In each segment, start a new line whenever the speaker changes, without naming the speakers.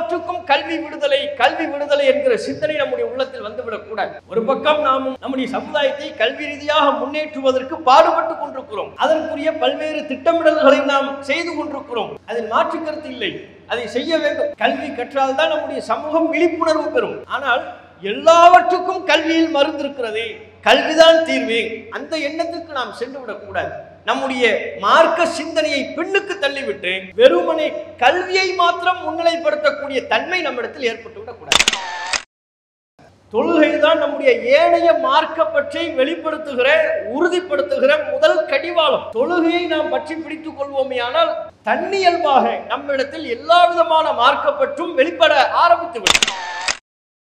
எல்லாவற்றுக்கும் கல்வி விடுதலை என்கிற சிந்தனை நம்முடைய உள்ளத்தில் வந்துவிடக் கூடாது. ஒரு பக்கம் நாம் நம்முடைய சமுதாயத்தை கல்வி ரீதியாக முன்னேற்றுவதற்கு பாடுபட்டுக் கொண்டிருக்கிறோம். அதற்குரிய பல்வேறு திட்டமிடல்களை நாம் செய்து கொண்டிருக்கிறோம். அதில் மாற்று கருத்து இல்லை, அதை செய்ய வேண்டும். கல்வி கற்றால் தான் நம்முடைய சமூகம் விழிப்புணர்வு பெறும். ஆனால் எல்லாவற்றுக்கும் கல்வியில் மருந்து இருக்கிறது, கல்விதான் தீர்வு, அந்த எண்ணத்துக்கு நாம் சென்று விடக்கூடாது. நம்முடைய மார்க்க சிந்தனையை பின்னுக்கு தள்ளிவிட்டு வெறுமனே கல்வியை மாத்திரம் முன்னிலைப்படுத்தக்கூடிய தன்மை நம்மிடத்தில் ஏற்பட்டுவிடக் கூடாது. தொழுகைதான் நம்முடைய ஏனைய மார்க்க பற்றி வெளிப்படுத்துகிற உறுதிப்படுத்துகிற முதல் கடிவாளம். தொழுகையை நாம் பற்றி பிடித்துக் கொள்வோமே ஆனால் தன்னியல்பாக நம்மிடத்தில் எல்லா விதமான மார்க்க பற்றும் வெளிப்பட ஆரம்பித்துவிடும்.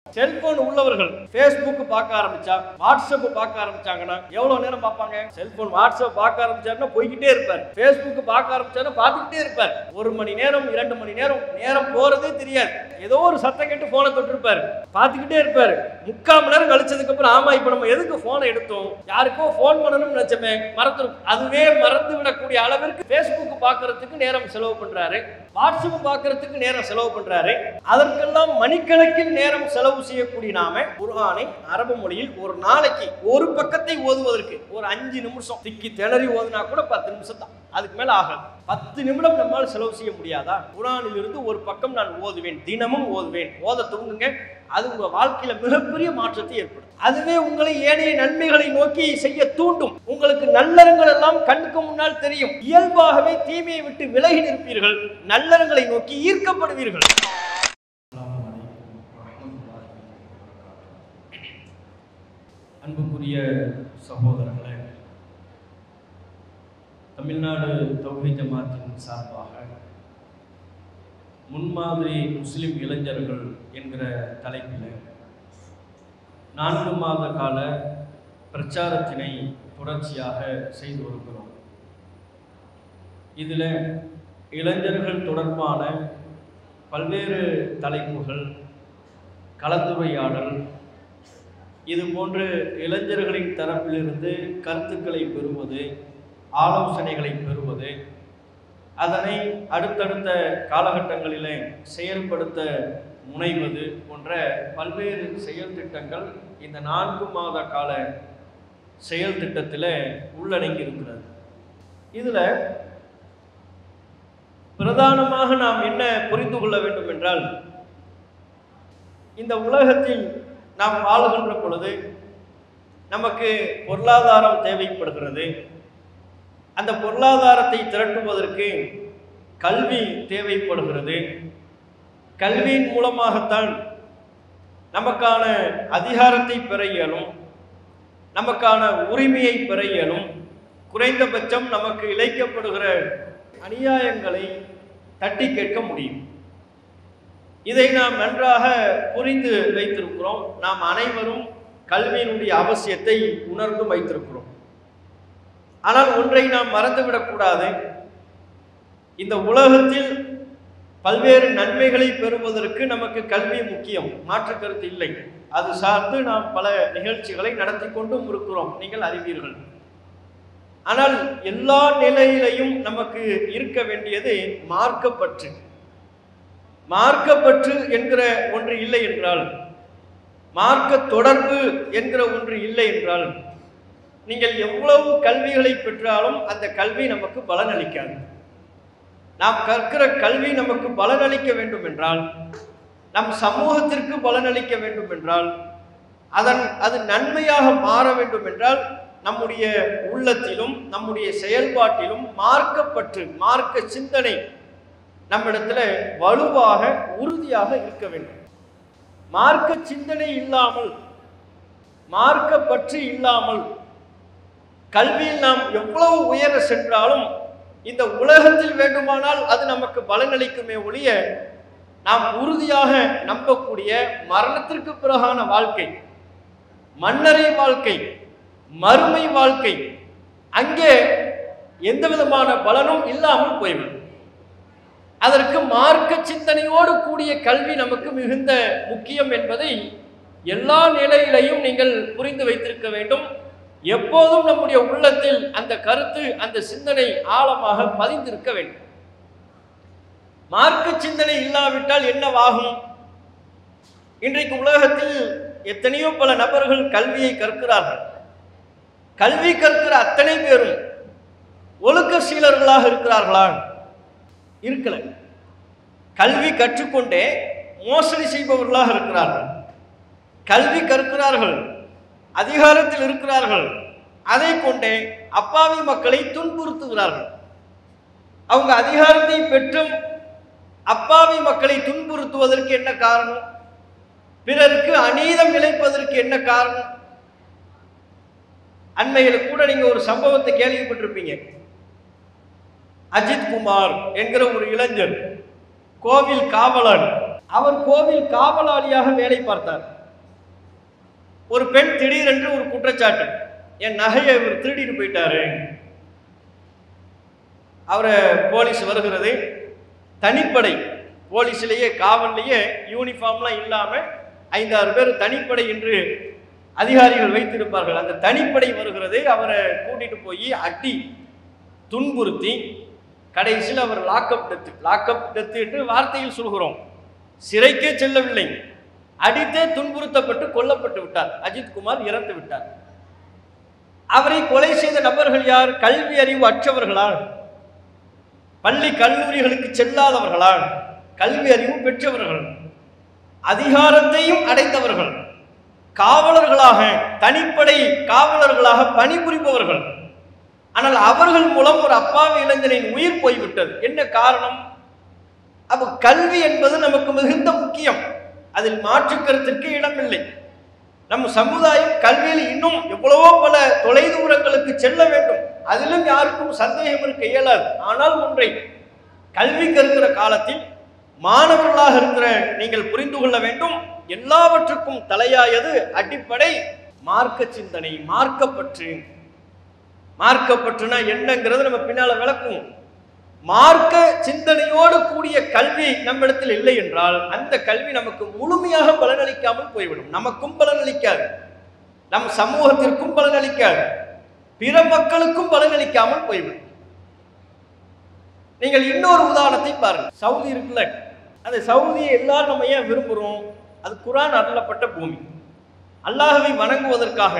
செல்போன் உள்ளவர்கள் பேஸ்புக் பார்க்க ஆரம்பிச்சா, வாட்ஸ்அப் பார்க்க ஆரம்பிச்சாங்கன்னா எவ்வளவு நேரம் பார்ப்பாங்க? செல்போன் வாட்ஸ்அப் பார்க்க ஆரம்பிச்சாருன்னா போய்கிட்டே இருப்பார். பேஸ்புக் பார்க்க ஆரம்பிச்சாருன்னா பார்த்துக்கிட்டே இருப்பார். 1 மணி நேரம் 2 மணி நேரம் போறதே தெரியாது. ஏதோ ஒரு சத்தம் கேட்டு போனை தொட்டு இருப்பாரு, பார்த்துக்கிட்டே இருப்பாரு. 3/4 மணி நேரம் கழிச்சதுக்கு அப்புறம் ஆமா இப்ப நம்ம எதுக்கு போனை எடுத்தோம், யாருக்கோ போன் பண்ணணும்னு நினைச்சமே மறந்துடும். அதுவே மறந்து விடக்கூடிய அளவிற்கு பேஸ்புக் பார்க்கறதுக்கு நேரம் செலவு பண்றாரு, வாட்ஸ்அப் பார்க்கறதுக்கு நேரம் செலவு பண்றாரு. அதற்கெல்லாம் மணிக்கணக்கில் நேரம் செலவு செய்யக்கூடிய நாம குர்ஆனை அரபு மொழியில் ஒரு நாளைக்கு ஒரு பக்கத்தை ஓதுவதற்கு ஒரு 5 நிமிஷம் திக்கி திணறி ஓதுனா கூட 10 நிமிஷம் தான், அதுக்கு மேல ஆகாது. 10 நிமிடம் நம்மால் செலவு செய்ய முடியாதா? குர்ஆனில் இருந்து ஒரு பக்கம் நான் ஓதுவேன், தினமும் ஓதுவேன். ஓத துவங்குங்க, அது உங்க வாழ்க்கையில மிகப்பெரிய மாற்றத்தை ஏற்படும். அதுவே உங்களை ஏனைய நன்மைகளை நோக்கி செய்ய தூண்டும். உங்களுக்கு நல்லறங்கள் எல்லாம் கண்ணுக்கு முன்னால் தெரியும். இயல்பாகவே தீமையை விட்டு விலகி நிற்பீர்கள், நல்லறங்களை நோக்கி ஈர்க்கப்படுவீர்கள். அன்புக்குரிய சகோதரர்களே, தமிழ்நாடு தௌஹீத் ஜமாத்தின் சார்பாக முன்மாதிரி முஸ்லிம் இளைஞர்கள் என்கிற தலைப்பில் 4 மாத கால பிரச்சாரத்தினை தொடர்ச்சியாக செய்து வருகிறோம். இதில் இளைஞர்கள் தொடர்பான பல்வேறு தலைப்புகள், கலந்துரையாடல், இது போன்று இளைஞர்களின் தரப்பிலிருந்து கருத்துக்களை பெறுவது, ஆலோசனைகளை பெறுவது, அதனை அடுத்தடுத்த காலகட்டங்களில் செயல்படுத்த முனைவது போன்ற பல்வேறு செயல் திட்டங்கள் இந்த 4 மாத கால செயல் திட்டத்தில் உள்ளடங்கி இருக்கிறது. இதில் பிரதானமாக நாம் என்ன புரிந்து கொள்ள வேண்டும் என்றால், இந்த உலகத்தில் நாம் வாழ்கின்ற பொழுது நமக்கு பொருளாதாரம் தேவைப்படுகிறது. அந்த பொருளாதாரத்தை திரட்டுவதற்கு கல்வி தேவைப்படுகிறது. கல்வியின் மூலமாகத்தான் நமக்கான அதிகாரத்தை பெற இயலும், நமக்கான உரிமையை பெற இயலும். குறைந்தபட்சம் நமக்கு இழைக்கப்படுகிற அநியாயங்களை தட்டி கேட்க முடியும். இதை நாம் நன்றாக புரிந்து வைத்திருக்கிறோம். நாம் அனைவரும் கல்வியினுடைய அவசியத்தை உணர்ந்து வைத்திருக்கிறோம். ஆனால் ஒன்றை நாம் மறந்துவிடக்கூடாது. இந்த உலகத்தில் பல்வேறு நன்மைகளை பெறுவதற்கு நமக்கு கல்வி முக்கியம், மாற்று கருத்து இல்லை. அது சார்ந்து நாம் பல நிகழ்ச்சிகளை நடத்தி கொண்டும் இருக்கிறோம், நீங்கள் அறிவீர்கள். ஆனால் எல்லா நிலையிலையும் நமக்கு இருக்க வேண்டியது மார்க்கப்பற்று. மார்க்கப்பற்று என்கிற ஒன்று இல்லை என்றால், மார்க்க தொடர்பு என்கிற ஒன்று இல்லை என்றால், நீங்கள் எவ்வளவு கல்விகளை பெற்றாலும் அந்த கல்வி நமக்கு பலனளிக்காது. நாம் கற்கிற கல்வி நமக்கு பலனளிக்க வேண்டும் என்றால், நம் சமூகத்திற்கு பலனளிக்க வேண்டும் என்றால், அது நன்மையாக மாற வேண்டும் என்றால், நம்முடைய உள்ளத்திலும் நம்முடைய செயல்பாட்டிலும் மார்க்கப்பற்று, மார்க்க சிந்தனை நம்மிடத்தில் வலுவாக உறுதியாக இருக்க வேண்டும். மார்க்க சிந்தனை இல்லாமல், மார்க்க பற்று இல்லாமல் கல்வியில் நாம் எவ்வளவு உயர சென்றாலும் இந்த உலகத்தில் வேண்டுமானால் அது நமக்கு பலனளிக்குமே ஒழிய, நாம் உறுதியாக நம்பக்கூடிய மரணத்திற்கு பிறகான வாழ்க்கை, மன்னரை வாழ்க்கை, மறுமை வாழ்க்கை, அங்கே எந்த விதமான பலனும் இல்லாமல் போய்விடும். அதற்கு மார்க்க சிந்தனையோடு கூடிய கல்வி நமக்கு மிகுந்த முக்கியம் என்பதை எல்லா நிலையிலையும் நீங்கள் புரிந்து வைத்திருக்க வேண்டும். எப்போதும் நம்முடைய உள்ளத்தில் அந்த கருத்து, அந்த சிந்தனை ஆழமாக பதிந்திருக்க வேண்டும். மார்க்க சிந்தனை இல்லாவிட்டால் என்னவாகும்? இன்றைக்கு உலகத்தில் எத்தனையோ பல நபர்கள் கல்வியை கற்கிறார்கள். கல்வி கற்கிற அத்தனை பேரும் ஒழுக்க சீலர்களாக இருக்கிறார்களா? இருக்கல. கல்வி கற்றுக்கொண்டே மோசடி செய்பவர்களாக இருக்கிறார்கள். கல்வி கற்கிறார்கள், அதிகாரத்தில் இருக்கிறார்கள், அதை கொண்டே அப்பாவி மக்களை துன்புறுத்துகிறார்கள். அவங்க அதிகாரத்தை பெற்றும் அப்பாவி மக்களை துன்புறுத்துவதற்கு என்ன காரணம்? பிறருக்கு அநீதம் இழைப்பதற்கு என்ன காரணம்? அண்மையில் கூட நீங்க ஒரு சம்பவத்தை கேள்விப்பட்டிருப்பீங்க. அஜித் குமார் என்கிற ஒரு இளைஞர் கோவில் காவலர். அவர் கோவில் காவலாளியாக வேலை பார்த்தார். ஒரு பெண் திடீரென்று ஒரு குற்றச்சாட்டு, என் நகையை இவர் திருடிட்டு போயிட்டாரு. அவரை போலீஸ் வருகிறது. தனிப்படை, போலீஸ்லேயே காவல்லையே யூனிஃபார்ம்லாம் இல்லாமல் 5-6 பேர் தனிப்படை என்று அதிகாரிகள் வைத்திருப்பார்கள். அந்த தனிப்படை வருகிறது. அவரை கூட்டிட்டு போய் அடி துன்புறுத்தி கடைசியில் அவர் லாக்அப் டெத்து என்று வார்த்தையில் சொல்கிறோம். சிறைக்கே செல்லவில்லை, அடித்தே துன்புறுத்தப்பட்டு கொல்லப்பட்டு விட்டார். அஜித் குமார் இறந்து விட்டார். அவரை கொலை செய்த நபர்கள் யார்? கல்வி அறிவு அற்றவர்களா? பள்ளி கல்லூரிகளுக்கு செல்லாதவர்களா? கல்வி அறிவு பெற்றவர்கள், அதிகாரத்தையும் அடைந்தவர்கள், காவலர்களாக, தனிப்படை காவலர்களாக பணிபுரிபவர்கள். ஆனால் அவர்கள் மூலம் ஒரு அப்பாவி இளைஞரின் உயிர் போய்விட்டது. என்ன காரணம்? அப்ப கல்வி என்பது நமக்கு மிகுந்த முக்கியம், அதில் மாற்று கருத்திற்கு இடமில்லை. நம் சமுதாயம் கல்வியில் இன்னும் எவ்வளவோ பல தொலைதூரங்களுக்கு செல்ல வேண்டும், அதிலும் யாருக்கும் சந்தேகம் இருக்க இயலாது. ஆனால் ஒன்றை, கல்வி கற்கிற காலத்தில் மாணவர்களாக இருக்கிற நீங்கள் புரிந்து கொள்ள வேண்டும், எல்லாவற்றுக்கும் தலையாயது அடிப்படை மார்க்க சிந்தனை, மார்க்கப்பற்று. மார்க்கப்பற்றுனா என்னங்கிறது நம்ம பின்னால விளக்குவோம். மார்க்க சிந்தனையோடு கூடிய கல்வி நம்மிடத்தில் இல்லை என்றால் அந்த கல்வி நமக்கு முழுமையாக பலனளிக்காமல் போய்விடும். நமக்கும் பலனளிக்காது, நம் சமூகத்திற்கும் பலனளிக்காது, பிற மக்களுக்கும் பலனளிக்காமல் போய்விடும். நீங்கள் இன்னொரு உதாரணத்தை பாருங்கள். சவுதி இருக்குல்ல, அந்த சவுதியை எல்லாரும் நம்ம ஏன் விரும்புகிறோம்? அது குர்ஆன் அருளப்பட்ட பூமி. அல்லாஹ்வை வணங்குவதற்காக,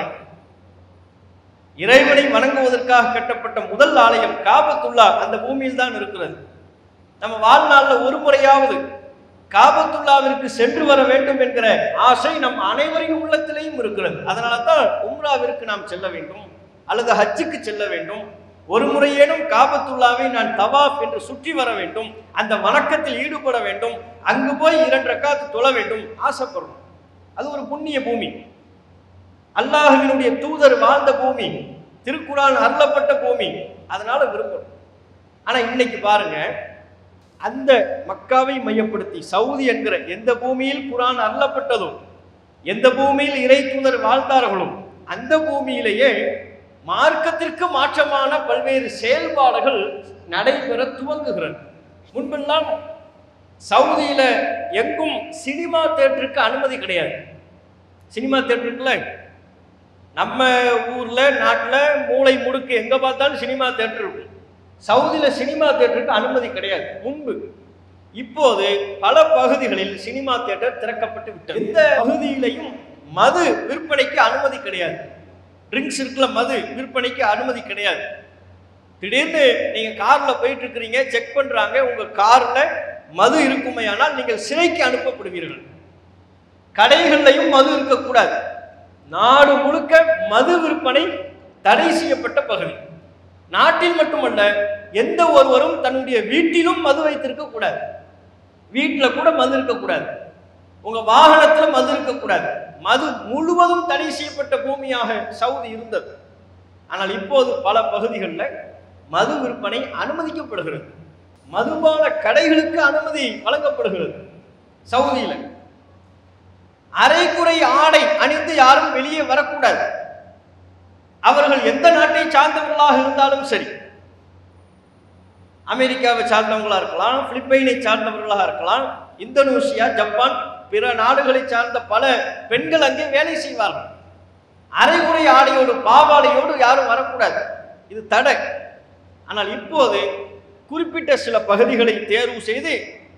இறைவனை வணங்குவதற்காக கட்டப்பட்ட முதல் ஆலயம் காபத்துல்லா அந்த பூமியில் தான் இருக்கிறது. நம்ம வாழ்நாளில் ஒரு முறையாவது காபத்துல்லாவிற்கு சென்று வர வேண்டும் என்கிற ஆசை நம் அனைவரின் உள்ளத்திலேயும் இருக்கிறது. அதனால தான் உம்ராவிற்கு நாம் செல்ல வேண்டும் அல்லது ஹஜ்ஜுக்கு செல்ல வேண்டும். ஒரு முறையேனும் காபத்துல்லாவை நான் தவாஃப் என்று சுற்றி வர வேண்டும், அந்த வணக்கத்தில் ஈடுபட வேண்டும், அங்கு போய் 2 ரக்காத்து தொழ வேண்டும் ஆசைப்படுறோம். அது ஒரு புண்ணிய பூமி, அல்லாஹ்வினுடைய தூதர் வாழ்ந்த பூமி, திருக்குர்ஆன் அருளப்பட்ட பூமி, அதனால விரும்புகிறோம். ஆனா இன்னைக்கு பாருங்க, அந்த மக்காவை மையப்படுத்தி சவுதி என்கிற எந்த பூமியில் குர்ஆன் அருளப்பட்டதோ, எந்த பூமியில் இறை தூதர் வாழ்ந்தார்களோ அந்த பூமியிலேயே மார்க்கத்திற்கு மாற்றமான பல்வேறு செயல்பாடுகள் நடைபெற துவங்குகிறது. முன்பெல்லாம் சவுதியில எங்கும் சினிமா தியேட்டருக்கு அனுமதி கிடையாது. சினிமா தியேட்டருக்குல நம்ம ஊர்ல நாட்டில் மூளை முடுக்கு எங்க பார்த்தாலும் சினிமா தியேட்டர் இருக்கும். சவுதியில சினிமா தியேட்டருக்கு அனுமதி கிடையாது முன்பு. இப்போது பல பகுதிகளில் சினிமா தியேட்டர் திறக்கப்பட்டு விட்டது. எந்த பகுதியிலையும் மது விற்பனைக்கு அனுமதி கிடையாது. ட்ரிங்க்ஸ் இருக்குல்ல, மது விற்பனைக்கு அனுமதி கிடையாது. திடீர்னு நீங்க கார்ல போயிட்டு இருக்கிறீங்க, செக் பண்றாங்க, உங்க கார்ல மது இருக்குமே, ஆனால் நீங்கள் சிறைக்கு அனுப்பப்படுவீர்கள். கடைகள்லையும் மது இருக்கக்கூடாது. நாடு முழுக்க மது விற்பனை தடை செய்யப்பட்ட பகுதி. நாட்டில் மட்டுமல்ல, எந்த ஒருவரும் தன்னுடைய வீட்டிலும் மது வைத்திருக்க கூடாது. வீட்டில் கூட மது இருக்கக்கூடாது, உங்க வாகனத்தில் மது இருக்கக்கூடாது. மது முழுவதும் தடை செய்யப்பட்ட பூமியாக சவுதி இருந்தது. ஆனால் இப்போது பல பகுதிகளில் மது விற்பனை அனுமதிக்கப்படுகிறது. மதுபான கடைகளுக்கு அனுமதி வழங்கப்படுகிறது. சவுதியில் அரைக்குறை ஆடை அணிந்து யாரும் வெளியே வரக்கூடாது. அவர்கள் எந்த நாட்டை சார்ந்தவர்களாக இருந்தாலும் சரி, அமெரிக்காவை சார்ந்தவர்களாக இருக்கலாம், பிலிப்பைனை சார்ந்தவர்களாக இருக்கலாம், இந்தோனேசியா, ஜப்பான், பிற நாடுகளை சார்ந்த பல பெண்கள் அங்கே வேலை செய்வார்கள். அரைகுறை ஆடையோடு பாவாடையோடு யாரும் வரக்கூடாது, இது தடை. ஆனால் இப்போது குறிப்பிட்ட சில பகுதிகளை தேர்வு செய்து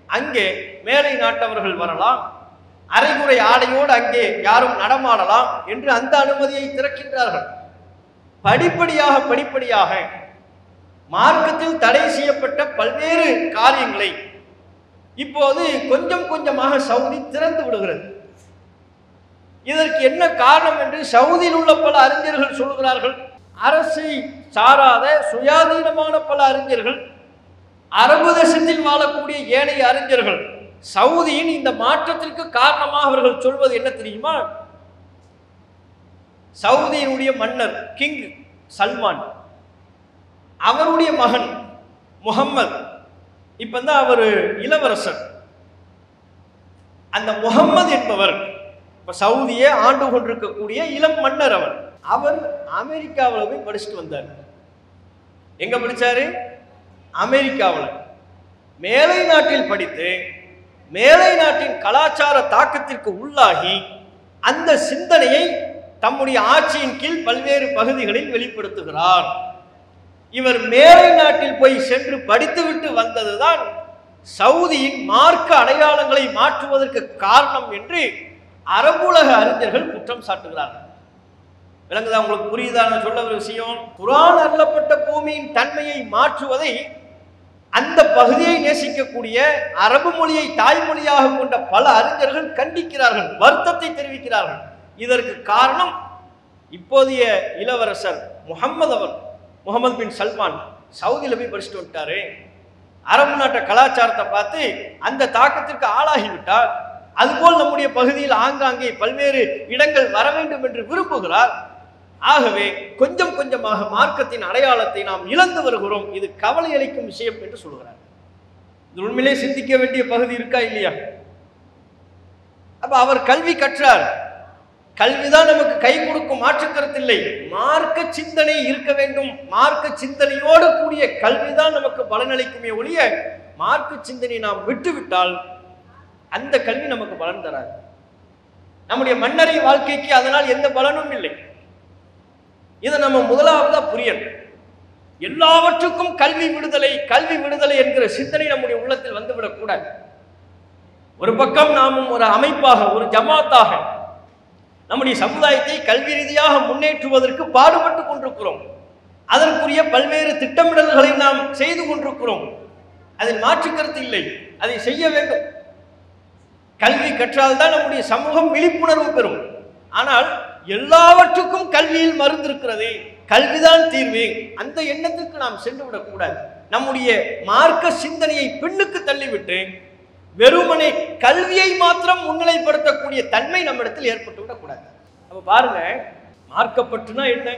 அங்கே மேலை நாட்டவர்கள் வரலாம், அரைகுறை ஆடையோடு அங்கே யாரும் நடமாடலாம் என்று அந்த அனுமதியை திறக்கின்றார்கள். படிப்படியாக மார்க்கத்தில் தடை செய்யப்பட்ட பல்வேறு காரியங்களை இப்போது கொஞ்சம் கொஞ்சமாக சவுதி திறந்து விடுகிறது. இதற்கு என்ன காரணம் என்று சவுதியில் உள்ள பல அறிஞர்கள் சொல்கிறார்கள். அரசை சாராத சுயாதீனமான பல அறிஞர்கள், அரபு தேசத்தில் வாழக்கூடிய ஏனைய அறிஞர்கள் சவுதியின் இந்த மாற்றத்திற்கு காரணமாக அவர்கள் சொல்வது என்ன தெரியுமா? சவுதியினுடைய மன்னர் கிங் சல்மான், அவருடைய மகன் முகம்மது, இப்பதான் அவர் இளவரசர். அந்த முகம்மது என்பவர் இப்ப சவுதியை ஆண்டு கொண்டிருக்கக்கூடிய இளம் மன்னர். அவர் அமெரிக்காவில் போய் படிச்சுட்டு வந்தார். எங்க படிச்சாரு? அமெரிக்காவில். மேலை நாட்டில் படித்து மேலை நாட்டின் கலாச்சார தாக்கத்திற்கு உள்ளாகி அந்த சிந்தனையை தம்முடைய ஆட்சியின் கீழ் பல்வேறு பகுதிகளில் வெளிப்படுத்துகிறார். இவர் மேலை நாட்டில் போய் சென்று படித்துவிட்டு வந்ததுதான் சவுதியின் மார்க்க அடையாளங்களை மாற்றுவதற்கு காரணம் என்று அரபுலக அறிஞர்கள் குற்றம் சாட்டுகிறார்கள். விளங்குதா? உங்களுக்கு புரியுதா நான் சொல்ல ஒரு விஷயம்? குர்ஆன் அருளப்பட்ட பூமியின் தன்மையை மாற்றுவதை அந்த பகுதியை நேசிக்கக்கூடிய அரபு மொழியை தாய்மொழியாக கொண்ட பல அறிஞர்கள் கண்டிக்கிறார்கள், வருத்தத்தை தெரிவிக்கிறார்கள். இதற்கு காரணம் இப்போதைய இளவரசர் முகமது பின் சல்மான் சவுதியில் போய் படிச்சுட்டு வந்துட்டாரு. அரபு நாட்டு கலாச்சாரத்தை பார்த்து அந்த தாக்கத்திற்கு ஆளாகிவிட்டார். அதுபோல் நம்முடைய பகுதியில் ஆங்காங்கே பல்வேறு இடங்கள் வர வேண்டும் என்று விரும்புகிறார். ஆகவே கொஞ்சம் கொஞ்சமாக மார்க்கத்தின் அடையாளத்தை நாம் இழந்து வருகிறோம். இது கவலை அளிக்கும் விஷயம் என்று சொல்கிறார். இது உண்மையிலே சிந்திக்க வேண்டிய பகுதி இருக்கா இல்லையா? அப்ப அவர் கல்வி கற்றார். கல்விதான் நமக்கு கை கொடுக்கும், மாற்றுக்கருத்தில்லை. மார்க்க சிந்தனை இருக்க வேண்டும். மார்க்க சிந்தனையோடு கூடிய கல்விதான் நமக்கு பலனளிக்குமே ஒழிய மார்க்க சிந்தனை நாம் விட்டுவிட்டால் அந்த கல்வி நமக்கு பலன் தராது. நம்முடைய மன்னரை வாழ்க்கைக்கு அதனால் எந்த பலனும் இல்லை. இதை நம்ம முதலாவதா புரியணும். எல்லாவற்றுக்கும் கல்வி விடுதலை என்கிற சிந்தனை நம்முடைய உள்ளத்தில் வந்துவிடக் கூடாது. ஒரு பக்கம் நாமும் ஒரு அமைப்பாக, ஒரு ஜமாத்தாக நம்முடைய சமுதாயத்தை கல்வி ரீதியாக முன்னேற்றுவதற்கு பாடுபட்டு கொண்டிருக்கிறோம். அதற்குரிய பல்வேறு திட்டமிடல்களை நாம் செய்து கொண்டிருக்கிறோம். அதில் மாற்றுக்கருத்து இல்லை, அதை செய்ய வேண்டும். கல்வி கற்றால்தான் நம்முடைய சமூகம் விழிப்புணர்வு பெறும். ஆனால் எல்லாவற்றுக்கும் கல்வியில் மருந்து இருக்கிறது, கல்விதான் தீர்வு, அந்த எண்ணத்துக்கு நாம் சென்று விடக்கூடாது. நம்முடைய மார்க்க சிந்தனையை பின்னுக்கு தள்ளிவிட்டு வெறுமனே கல்வியை மாத்திரம் முன்னிலைப்படுத்தக்கூடிய தன்மை நம்மிடத்தில் ஏற்பட்டு விடக்கூடாது. அப்ப பாருங்க, மார்க்கப்பற்றுனா என்ன?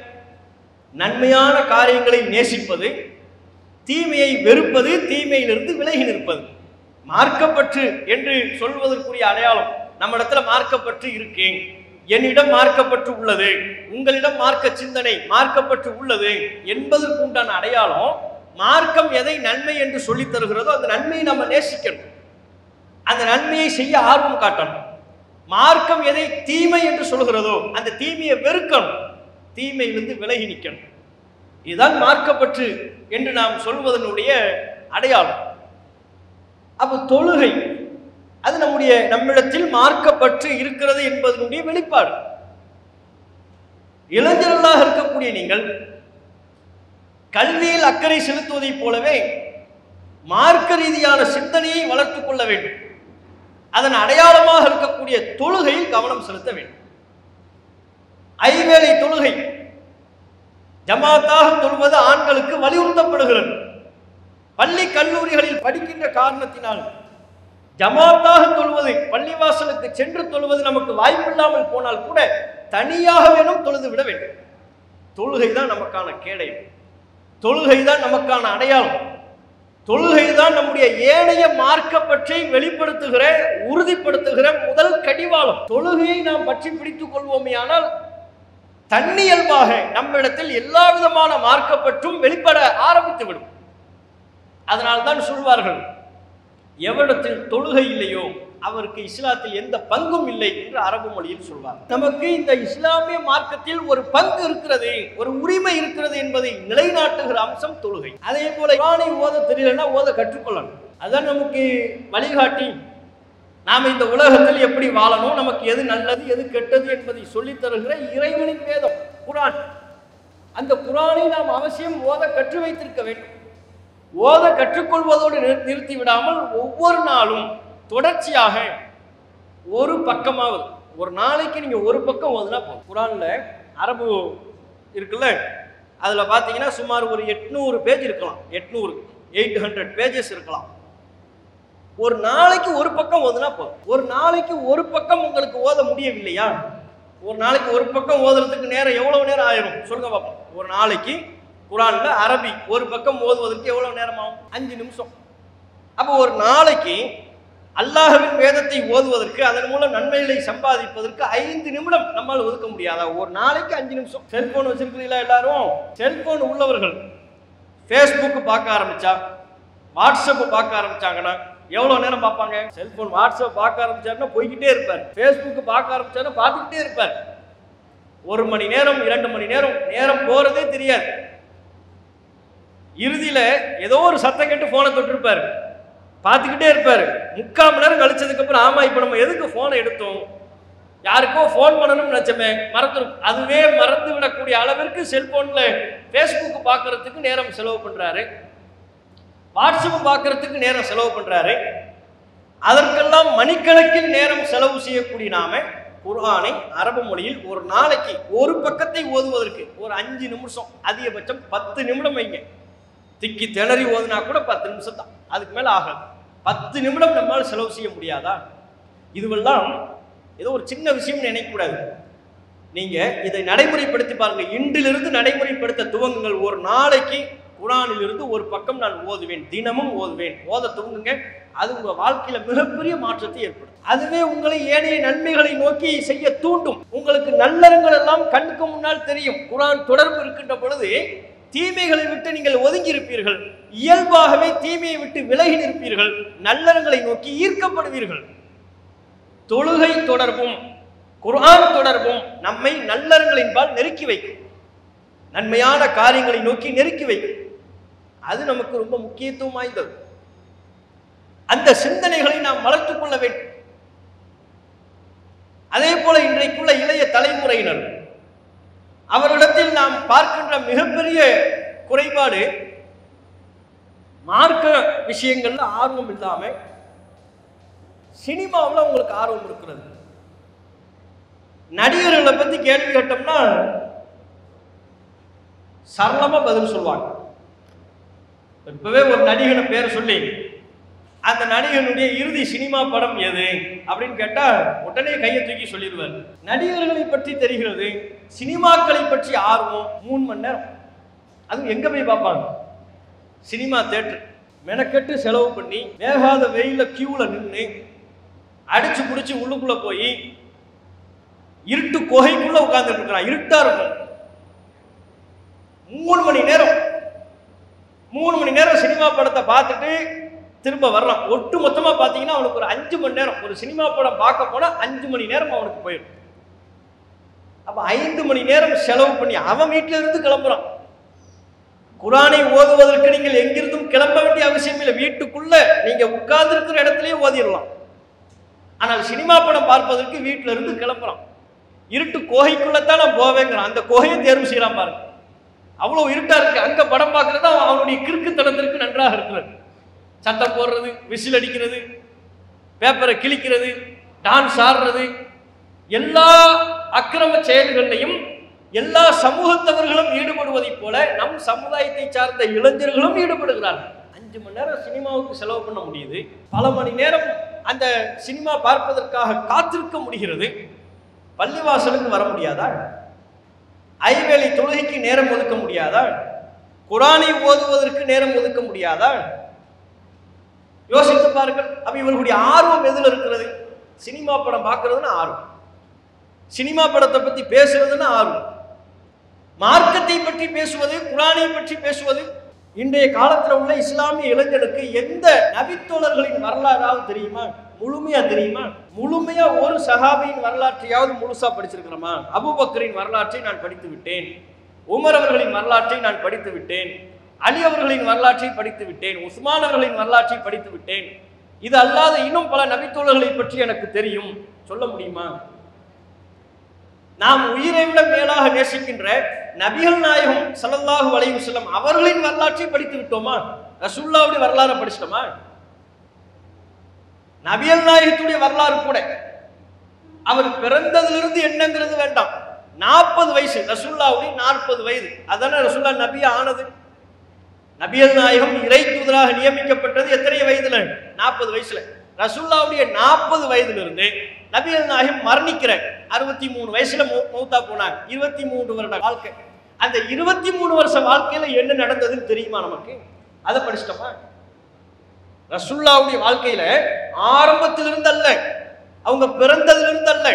நன்மையான காரியங்களை நேசிப்பது, தீமையை வெறுப்பது, தீமையிலிருந்து விலகி நிற்பது. மார்க்கப்பற்று என்று சொல்வதற்குரிய அடையாளம், நம்ம இடத்துல மார்க்கப்பற்று இருக்கேன், என்னிடம் மார்க்கப்பற்று உள்ளது, உங்களிடம் மார்க்க சிந்தனை மார்க்கப்பற்று உள்ளது என்பதற்கு உண்டான அடையாளம். மார்க்கம் எதை நன்மை என்று சொல்லித் தருகிறதோ அந்த நன்மையை நம்ம நேசிக்கணும், அந்த நன்மையை செய்ய ஆர்வம் காட்டணும். மார்க்கம் எதை தீமை என்று சொல்கிறதோ அந்த தீமையை வெறுக்கணும், தீமையிலிருந்து விலகி நிற்கணும். இதுதான் மார்க்கப்பற்று என்று நாம் சொல்வதனுடைய அடையாளம். அப்ப தொழுகை அது நம்மிடத்தில் மார்க்கப்பற்று இருக்கிறது என்பதனுடைய வெளிப்பாடு. இளைஞர்களாக இருக்கக்கூடிய நீங்கள் கல்வியில் அக்கறை செலுத்துவதை போலவே மார்க்க ரீதியான சிந்தனையை வளர்த்துக் கொள்ள வேண்டும். அதன் அடையாளமாக இருக்கக்கூடிய தொழுகையில் கவனம் செலுத்த வேண்டும். ஐவேளை தொழுகை ஜமாத்தாக தொழுவது ஆண்களுக்கு வலியுறுத்தப்படுகிறது. பள்ளி கல்லூரிகளில் படிக்கின்ற காரணத்தினால் ஜமாத்தாக தொழுவது, பள்ளிவாசலுக்கு சென்று தொழுவது நமக்கு வாய்ப்பில்லாமல் போனால் கூட தனியாக வேணும் தொழுது விட வேண்டும். தொழுகை தான் நமக்கான கேடயம், தொழுகை தான் நமக்கான அடையாளம், தொழுகை தான் நம்முடைய ஏனைய மார்க்கப்பற்றை வெளிப்படுத்துகிற, உறுதிப்படுத்துகிற முதல் கடிவாளம். தொழுகையை நாம் பற்றி பிடித்துக் கொள்வோமேயானால் தன்னியல்பாக நம்மிடத்தில் எல்லா விதமான மார்க்கப்பற்றும் வெளிப்பட ஆரம்பித்துவிடும். அதனால்தான் சொல்வார்கள், எவரிடத்தில் தொழுகை இல்லையோ அவருக்கு இஸ்லாத்தில் எந்த பங்கும் இல்லை என்று அரபு மொழியில் சொல்வார். நமக்கு இந்த இஸ்லாமிய மார்க்கத்தில் ஒரு பங்கு இருக்கிறது, ஒரு உரிமை இருக்கிறது என்பதை நிலைநாட்டுகிற அம்சம் தொழுகை. அதே போல குர்ஆனை ஓத தெரியலன்னா ஓத கற்றுக்கொள்ளணும். அதான் நமக்கு வழிகாட்டி. நாம் இந்த உலகத்தில் எப்படி வாழணும், நமக்கு எது நல்லது எது கெட்டது என்பதை சொல்லித் தருகிற இறைவனின் வேதம் குர்ஆன். அந்த குர்ஆனை நாம் அவசியம் ஓத கற்று வைத்திருக்க வேண்டும். ஓத கற்றுக்கொள்வதோடு நிறுத்தி விடாமல் ஒவ்வொரு நாளும் தொடர்ச்சியாக ஒரு பக்கமாவது, ஒரு நாளைக்கு நீங்க ஒரு பக்கம் ஓதுனா போதும். குர்ஆன்ல அரபு இருக்குல்ல, அதுல பாத்தீங்கன்னா சுமார் ஒரு 800 பேஜ் இருக்கலாம். 800 பேஜஸ் இருக்கலாம். ஒரு நாளைக்கு ஒரு பக்கம் ஓதுனா போதும். ஒரு நாளைக்கு ஒரு பக்கம் உங்களுக்கு ஓத முடியவில்லையா? ஒரு நாளைக்கு ஒரு பக்கம் ஓதுறதுக்கு நேரம் எவ்வளவு நேரம் ஆயிரும் சொல்லுங்க பாப்போம். ஒரு நாளைக்கு குர்ஆன்ல அரபி ஒரு பக்கம் ஓதுவதற்கு எவ்வளவு நேரம் ஆகும்? 5 நிமிஷம். அப்போ ஒரு நாளைக்கு அல்லாஹ்வின் வேதத்தை ஓதுவதற்கு, அதன் மூலம் நன்மைகளை சம்பாதிப்பதற்கு 5 நிமிடம் நம்மால் ஒதுக்க முடியாதா? ஒரு நாளைக்கு 5 நிமிஷம். செல்போன் வச்சிருக்கிறீங்களா எல்லாரும்? செல்போன் உள்ளவர்கள் ஃபேஸ்புக் பார்க்க ஆரம்பிச்சா, வாட்ஸ்அப் பார்க்க ஆரம்பிச்சாங்கன்னா எவ்வளவு நேரம் பார்ப்பாங்க? செல்போன் வாட்ஸ்அப் பார்க்க ஆரம்பிச்சாருன்னா போய்கிட்டே இருப்பார். ஃபேஸ்புக் பார்க்க ஆரம்பிச்சாருன்னா பார்த்துக்கிட்டே இருப்பார். 1 மணி நேரம் 2 மணி நேரம் நேரம் போறதே தெரியாது. இறுதியில ஏதோ ஒரு சத்தம் கேட்டு போனை தொட்டிருப்பாரு, பார்த்துக்கிட்டே இருப்பாரு. 3/4 மணி நேரம் கழிச்சதுக்கு அப்புறம், ஆமா இப்ப நம்ம எதுக்கு போனை எடுத்தோம், யாருக்கோ போன் பண்ணணும்னு நினைச்சமே, மறந்துடும். அதுவே மறந்து விடக்கூடிய அளவிற்கு செல்போன்ல ஃபேஸ்புக் பார்க்கறதுக்கு நேரம் செலவு பண்றாரு, வாட்ஸ்அப் பார்க்கறதுக்கு நேரம் செலவு பண்றாரு. அதற்கெல்லாம் மணிக்கணக்கில் நேரம் செலவு செய்யக்கூடிய நாம குர்ஆனை அரபு மொழியில் ஒரு நாளைக்கு ஒரு பக்கத்தை ஓதுவதற்கு ஒரு 5 நிமிஷம், அதிகபட்சம் 10 நிமிடம் வைங்க. திக்கி திணறி ஓதுனா கூட 10 நிமிஷம் தான், அதுக்கு மேல ஆகாது. 10 நிமிடம் நம்மால் செலவு செய்ய முடியாதா? இதுவெல்லாம் ஏதோ ஒரு சின்ன விஷயம் நினைக்கக்கூடாது. நீங்க இதை நடைமுறைப்படுத்தி பாருங்க. இன்றிலிருந்து நடைமுறைப்படுத்த துவங்குங்கள். ஒரு நாளைக்கு குர்ஆனில் இருந்து ஒரு பக்கம் நான் ஓதுவேன், தினமும் ஓதுவேன். ஓத துவங்குங்க. அது உங்க வாழ்க்கையில மிகப்பெரிய மாற்றத்தை ஏற்படும். அதுவே உங்களை ஏனைய நன்மைகளை நோக்கி செய்ய தூண்டும். உங்களுக்கு நல்லறங்கள் எல்லாம் கண்ணுக்கு முன்னால் தெரியும். குர்ஆன் தொடர்பு இருக்கின்ற பொழுது தீமைகளை விட்டு நீங்கள் ஒதுங்கி இருப்பீர்கள். இயல்பாகவே தீமையை விட்டு விலகி இருப்பீர்கள். நல்லறங்களை நோக்கி ஈர்க்கப்படுவீர்கள். தொழுகை தொடர்பும் குர்ஆன் தொடர்பும் நம்மை நல்லறங்களின்பால் நெருக்கி வைக்கும், நன்மையான காரியங்களை நோக்கி நெருக்கி வைக்கும். அது நமக்கு ரொம்ப முக்கியத்துவம் வாய்ந்தது. அந்த சிந்தனைகளை நாம் வளர்த்துக் கொள்ள வேண்டும். அதே போல இன்றைக்குள்ள இளைய தலைமுறையினர், அவரிடத்தில் நாம் பார்க்கின்ற மிகப்பெரிய குறைபாடு, மார்க்க விஷயங்கள்ல ஆர்வம் இல்லாம சினிமாவில் உங்களுக்கு ஆர்வம் இருக்கிறது. நடிகர்களை பத்தி கேள்வி கேட்டோம்னா சரளமா பதில் சொல்லுவாங்க. இப்பவே ஒரு நடிகனை பேரை சொல்லி அந்த நடிகனுடைய இறுதி சினிமா படம் எது அப்படின்னு கேட்டா உடனே கையை தூக்கி சொல்லிடுவார். நடிகர்களை பற்றி தெரிகிறது, சினிமாக்களை பற்றி ஆர்வம் 3 மணி நேரம். அது எங்க போய் பார்ப்பாங்க? Cinema theatre. மெனக்கெட்டு செலவு பண்ணி வேகாத வெயில கியூல நின்று அடிச்சு பிடிச்சி உள்ளுக்குள்ள போய் இருட்டு குகைக்குள்ள உட்கார்ந்துட்டு இருக்கிறான். இருட்டா இருக்கும். 3 மணி நேரம் சினிமா படத்தை பார்த்துட்டு திரும்ப வர்றான். ஒட்டு மொத்தமா பாத்தீங்கன்னா அவனுக்கு ஒரு 5 மணி நேரம், ஒரு சினிமா படம் பார்க்க போனா 5 மணி நேரம் அவனுக்கு போயிடும். அப்ப 5 மணி நேரம் செலவு பண்ணி அவன் வீட்டில இருந்து கிளம்புறான். குர்ஆனை ஓதுவதற்கு நீங்கள் எங்கிருந்தும் கிளம்ப வேண்டிய அவசியம் இல்லை. வீட்டுக்குள்ள நீங்க உட்கார்ந்து இருக்கிற இடத்துலயே ஓதிடலாம். ஆனால் சினிமா படம் பார்ப்பதற்கு வீட்டில இருந்து கிளம்புறான். இருட்டு கோகைக்குள்ளத்தான் நான் போவேங்கிறான். அந்த கோகையை தேர்வு செய்யறான் பாருங்க. அவ்வளவு இருட்டா இருக்கு. அங்க படம் பார்க்கறது அவனுடைய கிறுக்குத்தனத்திற்கு நன்றாக இருக்கிறது. சத்தம் போடுறது, விசில் அடிக்கிறது, பேப்பரை கிழிக்கிறது, டான்ஸ் ஆடுறது, எல்லா அக்கிரம செயல்களையும் எல்லா சமூகத்தவர்களும் ஈடுபடுவதைப் போல நம் சமுதாயத்தை சார்ந்த இளைஞர்களும் ஈடுபடுகிறார்கள். 5 மணி நேரம் சினிமாவுக்கு செலவு பண்ண முடியுது. பல மணி நேரம் அந்த சினிமா பார்ப்பதற்காக காத்திருக்க முடிகிறது. பள்ளிவாசலுக்கு வர முடியாதா? ஐவேளை தொழுகைக்கு நேரம் ஒதுக்க முடியாதா? குர்ஆனை ஓதுவதற்கு நேரம் ஒதுக்க முடியாதா? யோசித்து பாருங்கள். அப்ப இவர்களுடைய ஆர்வம் எதுல இருக்கிறது? சினிமா படம் பார்க்கறதுன்னு ஆர்வம், சினிமா படத்தை பத்தி பேசுறதுன்னு ஆர்வம், மார்க்கத்தை பற்றி பேசுவது, குர்ஆனை பற்றி பேசுவது. இன்றைய காலத்தில் உள்ள இஸ்லாமிய இளைஞனுக்கு எந்த நபித்தோழர்களின் வரலாறாவது தெரியுமா? முழுமையா தெரியுமா? முழுமையா ஒரு சஹாபியின் வரலாற்றையாவது முழுசா படிச்சிருக்கிறோமா? அபூபக்கரின் வரலாற்றை நான் படித்து விட்டேன், உமர் அவர்களின் வரலாற்றை நான் படித்து விட்டேன், அலி அவர்களின் வரலாற்றை படித்து விட்டேன், உஸ்மான் அவர்களின் வரலாற்றை படித்து விட்டேன், இது அல்லாத இன்னும் பல நபித்தோழர்களை பற்றி எனக்கு தெரியும், சொல்ல முடியுமா? நாம் உயிரை விட மேலாக நேசிக்கின்ற நபிகள் நாயகம் ஸல்லல்லாஹு அலைஹி வஸல்லம் அவர்களின் வரலாற்றை படித்து விட்டோமா? ரசூலுல்லாஹ்வுடைய வரலாறை படிச்சிட்டோமா? நபிகள் நாயகத்துடைய வரலாறு கூட அவர் பிறந்ததிலிருந்து என்னங்கிறது வேண்டாம், 40 வயசு ரசூலுல்லாஹ்வுடைய 40 வயது, அதான ரசூலுல்லாஹ் நபியா ஆனது. நபிகள் நாயகம் இறை தூதராக நியமிக்கப்பட்டது எத்தனை வயதுல? 40 வயசுல. ரசூலுல்லாஹ்வுடைய 40 வயதிலிருந்து நபிகள் நாயகம் மரணிக்கிற 63 வயசுல மௌத்தா போனாங்க. 23 வருட வாழ்க்கை. அந்த 23 வருஷ வாழ்க்கையில என்ன நடந்ததுன்னு தெரியுமா நமக்கு? அதை படிச்சிட்டோமா? ரசூலுல்லாஹ்வுடைய வாழ்க்கையில ஆரம்பத்திலிருந்து அல்ல, அவங்க பிறந்ததிலிருந்து அல்ல,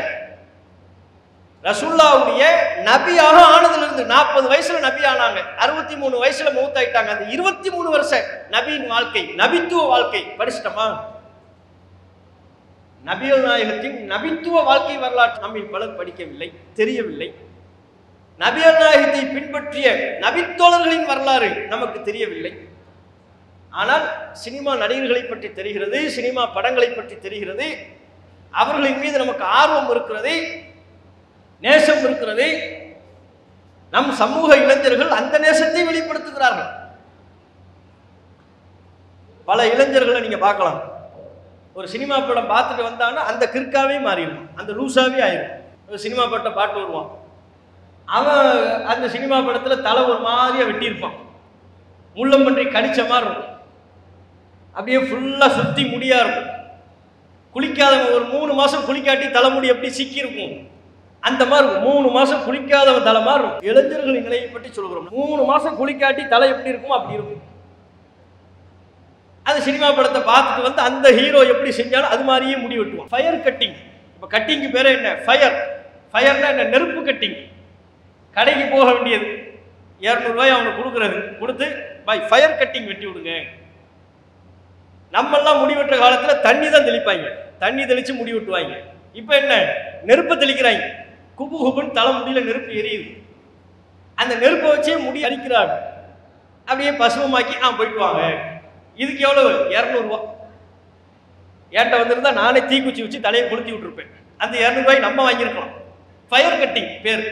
ரசூலுல்லாஹ்வுடைய நபியாக ஆனதிலிருந்து 40 வயசுல நபி ஆனாங்க, 63 வயசுல மௌத்தாயிட்டாங்க. அந்த 23 வருஷ நபியின் வாழ்க்கை, நபித்துவ வாழ்க்கை படிச்சிட்டோமா? நபிகள் நாயகத்தின் நபித்துவ வாழ்க்கை வரலாற்று நம்மில் பலர் படிக்கவில்லை, தெரியவில்லை. நபிகள் நாயகத்தை பின்பற்றிய நபித்தோழர்களின் வரலாறு நமக்கு தெரியவில்லை. ஆனால் சினிமா நடிகர்களை பற்றி தெரிகிறது, சினிமா படங்களை பற்றி தெரிகிறது, அவர்களின் மீது நமக்கு ஆர்வம் இருக்கிறது, நேசம் இருக்கிறது. நம் சமூக இளைஞர்கள் அந்த நேசத்தை வெளிப்படுத்துகிறார்கள். பல இளைஞர்களை நீங்க பார்க்கலாம், ஒரு சினிமா படம் பார்த்துட்டு வந்தாங்கன்னா அந்த கிற்காவே மாறிடும், அந்த லூசாவே ஆயிடும். ஒரு சினிமா படத்தை பாட்டு வருவான், அவன் அந்த சினிமா படத்துல தலை ஒரு மாதிரியா வெட்டியிருப்பான், முள்ளம்பன்றி கடிச்ச மாதிரி இருக்கும், அப்படியே ஃபுல்லா சுத்தி முடியா இருக்கும். குளிக்காதவன் ஒரு 3 மாசம் குளிக்காட்டி தலைமுடி எப்படி சிக்கி இருக்கும், அந்த மாதிரி இருக்கும். 3 மாசம் குளிக்காதவன் தலை மாதிரி இருக்கும். இளைஞர்களின் நிலையை பற்றி சொல்கிறோம். 3 மாசம் குளிக்காட்டி தலை எப்படி இருக்கும் அப்படி இருக்கும். அந்த சினிமா படத்தை பார்த்துட்டு வந்து அந்த ஹீரோ எப்படி செஞ்சாலும் அது மாதிரியே முடி வெட்டுவான். Fire cutting. இப்போ கட்டிங்கு பேரே என்ன? ஃபயர். ஃபயர்னா என்ன? நெருப்பு கட்டிங். கடைக்கு போக வேண்டியது 200 ரூபாய் அவனுக்கு கொடுக்குறது, கொடுத்து பாய் ஃபயர் கட்டிங் வெட்டி விடுங்க. நம்மெல்லாம் முடி வெட்டுற காலத்தில் தண்ணி தான் தெளிப்பாங்க, தண்ணி தெளித்து முடி வெட்டுவாங்க. இப்போ என்ன? நெருப்பை தெளிக்கிறாங்க, குபு குபுன்னு தலை முடியல நெருப்பு எரியுது. அந்த நெருப்பை வச்சே முடி அடிக்கிறாங்க, அப்படியே பசுமமாக்கி போயிட்டு வாங்க. இதுக்கு எவ்வளவு? 200 ரூபா. ஏன்ட்ட வந்திருந்தா நானே தீக்குச்சி வச்சு தலையை கொளுத்தி விட்டுருப்பேன். அந்த 200 ரூபாய் நம்ம வாங்கியிருக்கலாம். ஃபயர் கட்டிங் பேர்.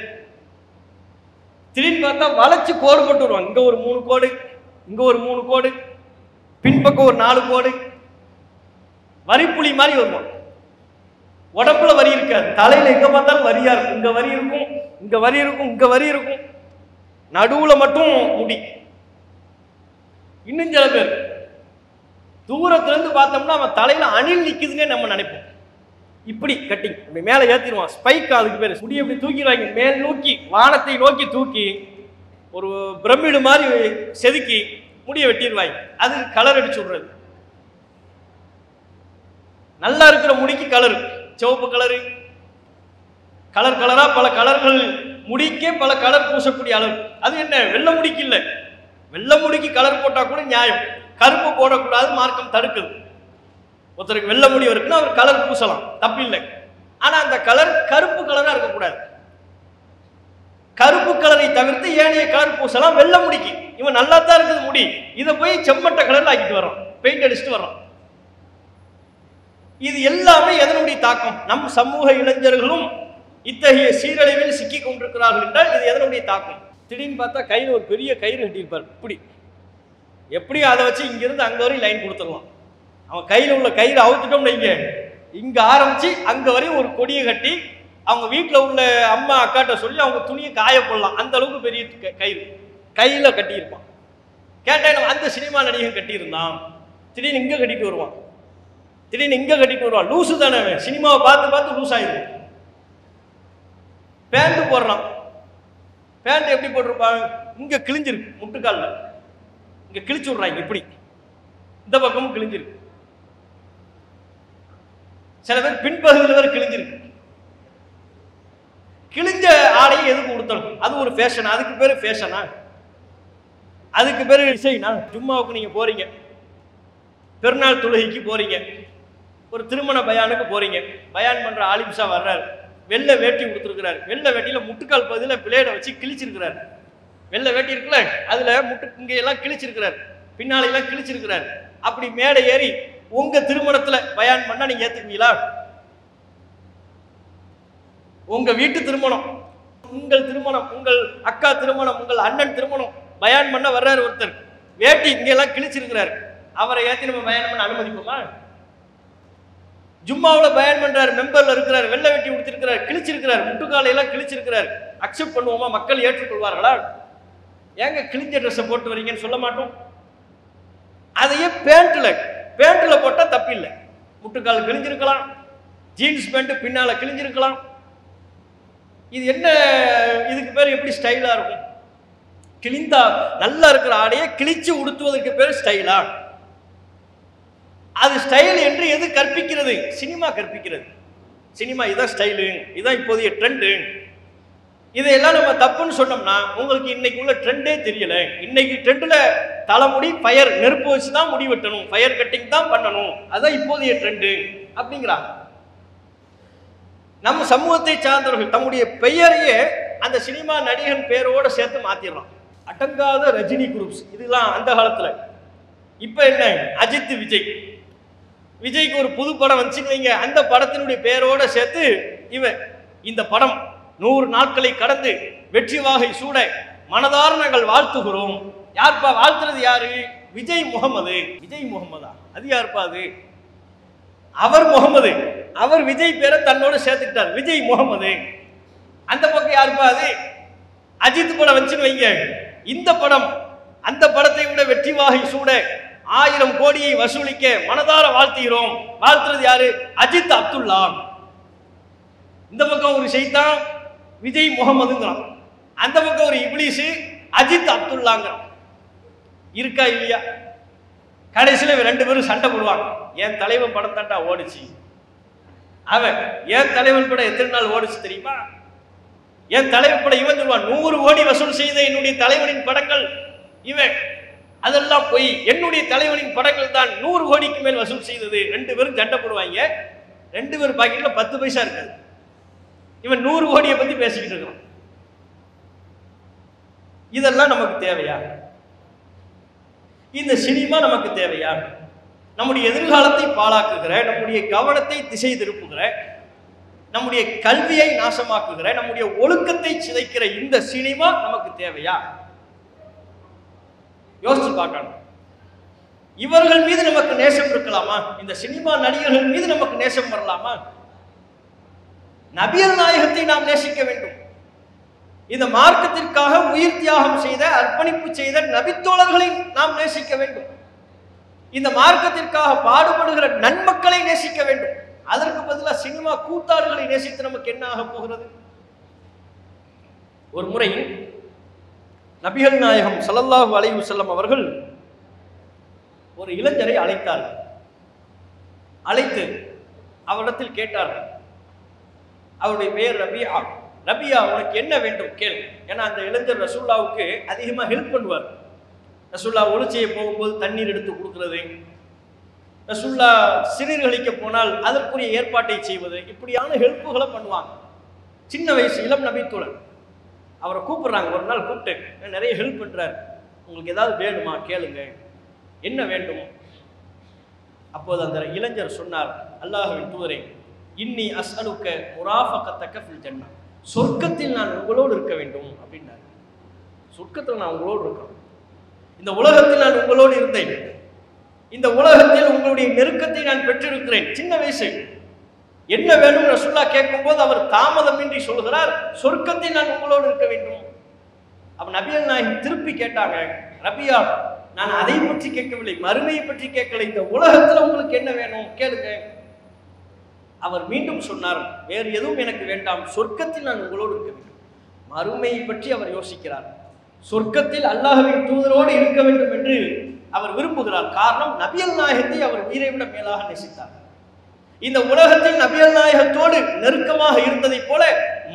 திடீர்னு பார்த்தா வளைச்சு கோடு போட்டு வருவாங்க. இங்க ஒரு 3 கோடு, இங்க ஒரு 3 கோடு, பின்பக்கம் ஒரு 4 கோடு, வரிப்புலி மாதிரி வருவான். உடம்புல வரி இருக்காது, தலையில எங்க பார்த்தாலும் வரியா இருக்கும். இங்க வரி இருக்கும், இங்க வரி இருக்கும், இங்க வரி இருக்கும், நடுவுல மட்டும் முடி. இன்னும் சில பேர் தூரத்துல இருந்து பார்த்தோம்னா அவன் தலையில அணில் நிக்குதுங்க நம்ம நினைப்போம். இப்படி கட்டிங் அப்படி மேலே ஏற்றிடுவான், ஸ்பைக். அதுக்கு பேர் முடி அப்படி தூக்கிடுவாங்க, மேல் நோக்கி வானத்தை நோக்கி தூக்கி ஒரு பிரமிடு மாதிரி செதுக்கி முடியை வெட்டிடுவாங்க. அதுக்கு கலர் அடிச்சு விடுறது. நல்லா இருக்கிற முடிக்கு கலரு, சிவப்பு கலரு, கலர் கலரா பல கலர்கள் முடிக்கே பல கலர் பூசக்கூடிய அளவு. அது என்ன? வெள்ளை முடிக்கு இல்லை, வெள்ளை முடிக்கு கலர் போட்டா கூட நியாயம், கருப்பு போடக்கூடாது, மார்க்கம் தடுக்குது. ஒருத்தருக்கு வெள்ளை முடி இருக்குன்னா அவர் கலர் பூசலாம், தப்பு இல்லை. ஆனா அந்த கலர் கருப்பு கலரா இருக்கக்கூடாது. கருப்பு கலரை தவிர்த்து ஏனைய கலர் பூசலாம். வெள்ளை முடிக்கு இவன் நல்லா தான் இருக்குது முடி, இதை போய் செம்மட்ட கலர்ல ஆக்கிட்டு வர்றான், பெயிண்ட் அடிச்சுட்டு வர்றான். இது எல்லாமே எதனுடைய தாக்கம்? நம் சமூக இளைஞர்களும் இத்தகைய சீரழிவில் சிக்கி கொண்டிருக்கிறார்கள் என்றால் இது எதனுடைய தாக்கம்? திடீர்னு பார்த்தா கையில் ஒரு பெரிய கயிறு கட்டியிருப்பார். இப்படி எப்படி அதை வச்சு இங்கிருந்து அங்கே வரையும் லைன் கொடுத்துடலாம். அவன் கையில் உள்ள கயிறு அவுத்துட்டோம்னு வைங்க, இங்கே ஆரம்பிச்சு அங்கே வரையும் ஒரு கொடியை கட்டி அவங்க வீட்டில் உள்ள அம்மா அக்காட்ட சொல்லி அவங்க துணியை காய போடலாம். அந்த அளவுக்கு பெரிய கயிறு கையில் கட்டியிருப்பான். கேட்டேன், அந்த சினிமா நடிகை கட்டியிருந்தான், திடீர்னு இங்கே கட்டிட்டு வருவான், திடீர்னு இங்கே கட்டிட்டு வருவான். லூசு தானே, சினிமாவை பார்த்து பார்த்து லூஸ் ஆயிடும். பேண்ட் போடுறான், பேண்ட் எப்படி போட்டிருப்பாங்க? இங்கே கிழிஞ்சிருக்கு, முட்டுக்காலில் இங்கே கிழிச்சு விட்றாங்க, இப்படி இந்த பக்கமும் கிழிஞ்சிருக்கு. சில பேர் பின்பகுதியில் வேறு கிழிஞ்சிருக்கு. கிழிஞ்ச ஆடையை எதுக்கு கொடுத்தணும்? அது ஒரு ஃபேஷனா? அதுக்கு பேர் ஃபேஷனா? அதுக்கு பேர் இசைனா? ஜும்மாவுக்கு நீங்கள் போறீங்க, பெருநாள் தொழுகைக்கு போறீங்க, ஒரு திருமண பயானுக்கு போறீங்க, பயான் பண்ற ஆலிம்சா வர்றாரு, வெள்ளை வேட்டி கொடுத்துருக்கிறாரு, வெள்ளை வேட்டியில் முட்டுக்கால் பகுதியில் பிளேடை வச்சு கிழிச்சிருக்கிறாரு. வெள்ளை வேட்டி இருக்குல்ல, அதுல இங்க எல்லாம் கிழிச்சிருக்கிறார், பின்னால எல்லாம் கிழிச்சிருக்கிறார். அப்படி மேடை ஏறி உங்க திருமணத்துல பயான் பண்ணா நீங்க ஏத்துக்குவீங்களா? உங்க வீட்டு திருமணம், உங்கள் திருமணம், உங்கள் அக்கா திருமணம், உங்கள் அண்ணன் திருமணம், பயான் பண்ண வர்றாரு ஒருத்தர், வேட்டி இங்க எல்லாம் கிழிச்சிருக்கிறார், அவரை ஏத்தி நம்ம பயான் பண்ண அனுமதிப்போமா? ஜும்மாவில் பயான் பண்றாரு, மெம்பர்ல இருக்கிறார், வெள்ளை வெட்டி உடுத்திருக்கிறார், கிழிச்சிருக்கிறார், முட்டுக்காலையெல்லாம் கிழிச்சிருக்கிறார், அக்செப்ட் பண்ணுவோமா? மக்கள் ஏற்றுக்கொள்வார்களா? ஏங்க கிழிஞ்ச ட்ரெஸ்ஸை போட்டு வரீங்கன்னு சொல்ல மாட்டோம். அதையே பேண்ட்ல போட்டா தப்பில்லை. முட்டுக்கால் கிழிஞ்சிருக்கலாம், ஜீன்ஸ் பேண்ட் பின்னால கிழிஞ்சிருக்கலாம். இது என்ன, இதுக்கு பேர் எப்படி ஸ்டைலா இருக்கும்? கிழிந்தா நல்லா இருக்கிற ஆடையை கிழிச்சு உடுத்துவதற்கு பேர் ஸ்டைலா? அது ஸ்டைல் என்று எது கற்பிக்கிறது? சினிமா கற்பிக்கிறது. சினிமா இதான் ஸ்டைலு, இதான் இப்போதைய ட்ரெண்டு. இதையெல்லாம் நம்ம தப்புன்னு சொன்னோம்னா உங்களுக்கு இன்னைக்கு உள்ள ட்ரெண்டே தெரியல. இன்னைக்கு ட்ரெண்ட்ல தலைமுடி ஃபயர், நெருப்பு வச்சு தான் முடி வெட்டணும், ஃபயர் கட்டிங் தான் பண்ணணும், அதான் இப்போதைய ட்ரெண்டு அப்படிங்கிறாங்க. நம்ம சமூகத்தை சார்ந்தவர்கள் தம்முடைய பெயரையே அந்த சினிமா நடிகன் பெயரோட சேர்த்து மாத்திடுறான். அடங்காத ரஜினி குரூப்ஸ் இதெல்லாம் அந்த காலத்துல. இப்ப என்ன, அஜித், விஜய்க்கு ஒரு புது படம் வந்துச்சுன்னு வைங்க, அந்த படத்தினுடைய பெயரோட சேர்த்து இந்த படம் 100 நாட்களை கடந்து வெற்றி வாகை சூட மனதார நாங்கள் வாழ்த்துகிறோம். யார்ப்பா வாழ்த்துறது? யாரு? விஜய் முகமது. விஜய் முகமதா? அது யாருப்பா? அது அவர் முகமது, அவர் விஜய் பேரை தன்னோட சேர்த்துக்கிட்டார், விஜய் முகமது. அந்த பக்கம் யாருப்பா? அது அஜித் படம் வந்துச்சுன்னு வைங்க, இந்த படம் அந்த படத்தை விட வெற்றி வாகை சூட 1000 கோடியை வசூலிக்க மனதார வாழ்த்துகிறோம். வாழ்த்துறது யாரு? அஜித் அப்துல்லா. இந்த பக்கம் ஒரு ஷைத்தான் விஜய் முகமதுங்கிறான், அந்த பக்கம் ஒரு இப்லீஸ் அஜித் அப்துல்லாங்கிறான். இருக்கா இல்லையா? கடைசியில் 2 பேரும் சண்டை போடுவாங்க. என் தலைவன் படம் தாண்டா ஓடிச்சு, அவன் என் தலைவன் படம் எத்தனை நாள் ஓடிச்சு தெரியுமா? என் தலைவன் படம் இவன் சொல்லுவான், 100 கோடி வசூல் செய்த என்னுடைய தலைவனின் படங்கள் இவன், அதெல்லாம் போய் என்னுடைய தலைவனின் படங்கள் தான் 100 கோடிக்கு மேல் வசூல் செய்தது. 2 பேரும் சண்டை போடுவாங்க. 2 பேர் பாக்கெட்ல 10 பைசா இருக்காது. இவன் 100 கோடியை பத்தி பேசிக்கிட்டு இருக்கிறான். இதெல்லாம் நமக்கு தேவையா? இந்த சினிமா நமக்கு தேவையா? நம்முடைய எதிர்காலத்தை பாழாக்குகிற, நம்முடைய கவனத்தை திசை திருப்புகிற, நம்முடைய கல்வியை நாசமாக்குகிற, நம்முடைய ஒழுக்கத்தை சிதைக்கிற இந்த சினிமா நமக்கு தேவையா? யோசிச்சு பார்க்கணும். இவர்கள் மீது நமக்கு நேசம் இருக்கலாமா? இந்த சினிமா நடிகர்கள் மீது நமக்கு நேசம் வரலாமா? நபிகள் நாயகத்தை நாம் நேசிக்க வேண்டும். இந்த மார்க்கத்திற்காக உயிர் தியாகம் செய்த, அர்ப்பணிப்பு செய்த நபித்தோழர்களை நாம் நேசிக்க வேண்டும். இந்த மார்க்கத்திற்காக பாடுபடுகிற நன்மக்களை நேசிக்க வேண்டும். அதற்கு பதிலாக சினிமா கூத்தாடுகளை நேசித்து நமக்கு என்ன ஆக போகிறது? ஒரு முறை நபிகள் நாயகம் ஸல்லல்லாஹு அலைஹி வஸல்லம் அவர்கள் ஒரு இளைஞரை அழைத்தார்கள். அழைத்து அவரிடத்தில் கேட்டார்கள். அவருடைய பெயர் ரபியா. ரபியா, உனக்கு என்ன வேண்டும் கேள். ஏன்னா அந்த இளைஞர் ரசூல்லாவுக்கு அதிகமாக ஹெல்ப் பண்ணுவார். ரசூல்லா ஒளி செய்ய போகும்போது தண்ணீர் எடுத்து கொடுக்கிறது, ரசூல்லா சிறுநீர் கழிக்க போனால் அதற்குரிய ஏற்பாட்டை செய்வது, இப்படியான ஹெல்ப்புகளை பண்ணுவாங்க. சின்ன வயசு இளம் நபித்தோழர். அவரை கூப்பிடுறாங்க. ஒரு நாள் கூப்பிட்டு, நிறைய ஹெல்ப் பண்றாரு, உங்களுக்கு ஏதாவது வேணுமா கேளுங்க, என்ன வேண்டும்? அப்போது அந்த இளைஞர் சொன்னார், அல்லாஹ்வின் தூதரே, இன்னி அஸ்அலுக்க முராஃபகத்தக ஃபில் ஜன்னah, சொர்க்கத்தில் நான் உங்களோடு இருக்க வேண்டும் அப்படின்னாரு. சொர்க்கத்தில் நான் உங்களோடு இருக்கணும். இந்த உலகத்தில் நான் உங்களோடு இருந்தேன், இந்த உலகத்தில் உங்களுடைய நெருக்கத்தை நான் பெற்றிருக்கிறேன். சின்ன வயசு. என்ன வேணும் ரசூல்லா கேட்கும் போது அவர் தாமதமின்றி சொல்கிறார், சொர்க்கத்தில் நான் உங்களோடு இருக்க வேண்டும். அப்ப நபிகள் நாயகம் திருப்பி கேட்டாங்க, ரபியா, நான் அதை பற்றி கேட்கவில்லை, மறுமையை பற்றி கேட்கல, இந்த உலகத்துல உங்களுக்கு என்ன வேணும் கேளுங்க. அவர் மீண்டும் சொன்னார், வேறு எதுவும் எனக்கு வேண்டாம், சொர்க்கத்தில் நான் உங்களோடு இருக்க வேண்டும். மறுமையை பற்றி அவர் யோசிக்கிறார். சொர்க்கத்தில் அல்லாஹ்வின் தூதரோடு இருக்க வேண்டும் என்று அவர் விரும்புகிறார். காரணம், நபிகள் நாயகத்தை அவர் உயிரை விட மேலாக நேசித்தார். இந்த உலகத்தில் நபிகள் நாயகத்தோடு நெருக்கமாக இருந்ததை போல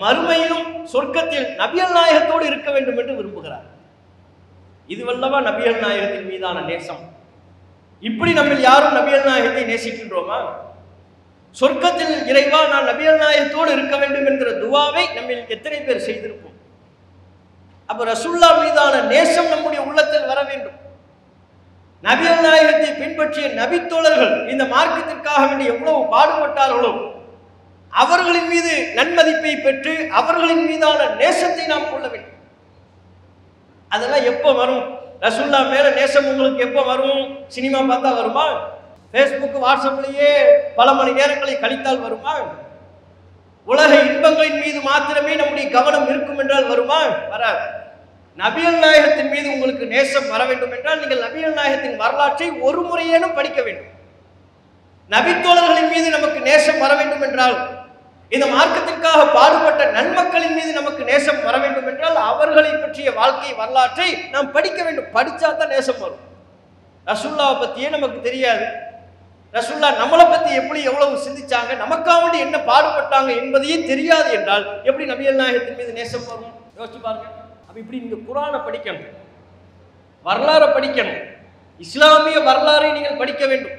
மறுமையிலும் சொர்க்கத்தில் நபிகள் நாயகத்தோடு இருக்க வேண்டும் என்று விரும்புகிறார். இதுவல்லவா நபிகள் நாயகத்தின் மீதான நேசம். இப்படி நம்ம யாரும் நபிகள் நாயகத்தை நேசிக்கின்றோமா? சொர்க்கத்தில் இறைவா நான் நபிகள் நாயகத்தோடு இருக்க வேண்டும் என்கிற துவாவை நம்ம எத்தனை பேர் செய்திருப்போம்? அப்ப ரசூல்லா மீதான நேசம் நம்முடைய உள்ளத்தில் வர வேண்டும். நபிகள் நாயகத்தை பின்பற்றிய நபித்தோழர்கள் இந்த மார்க்கத்திற்காக வேண்டி எவ்வளவு பாடுபட்டார்களோ அவர்களின் மீது நன்மதிப்பை பெற்று அவர்களின் மீதான நேசத்தை நாம் கொள்ள வேண்டும். அதெல்லாம் எப்போ வரும்? ரசூல்லா மேல நேசம் உங்களுக்கு எப்போ வரும்? சினிமா பார்த்தா வருமா? ஃபேஸ்புக் வாட்ஸ்அப்லேயே பல மணி நேரங்களை கழித்தால் வருமா? உலக இன்பங்களின் மீது மாத்திரமே நம்முடைய கவனம் இருக்கும் என்றால் வருமா? வராது. நபிகள் நாயகத்தின் மீது உங்களுக்கு நேசம் வர வேண்டும் என்றால் நீங்கள் நபிகள் நாயகத்தின் வரலாற்றை ஒரு முறையேனும் படிக்க வேண்டும். நபித்தோழர்களின் மீது நமக்கு நேசம் வர வேண்டும் என்றால், இந்த மார்க்கத்திற்காக பாடுபட்ட நன்மக்களின் மீது நமக்கு நேசம் வர வேண்டும் என்றால் அவர்களை பற்றிய வாழ்க்கை வரலாற்றை நாம் படிக்க வேண்டும். படித்தா தான் நேசம் வரும். ரசூல்லாவை பற்றியே நமக்கு தெரியாது. ரசூல்லா நம்மளை பற்றி எப்படி எவ்வளவு சிந்திச்சாங்க, நமக்காக வேண்டி என்ன பாடுபட்டாங்க என்பதையே தெரியாது என்றால் எப்படி நபிகள் நாயகத்தின் மீது நேசம் வரும்? யோசிச்சு பாருங்க. அப்ப இப்படி நீங்க குர்ஆனை படிக்கணும், வரலாறை படிக்கணும், இஸ்லாமிய வரலாறை நீங்கள் படிக்க வேண்டும்.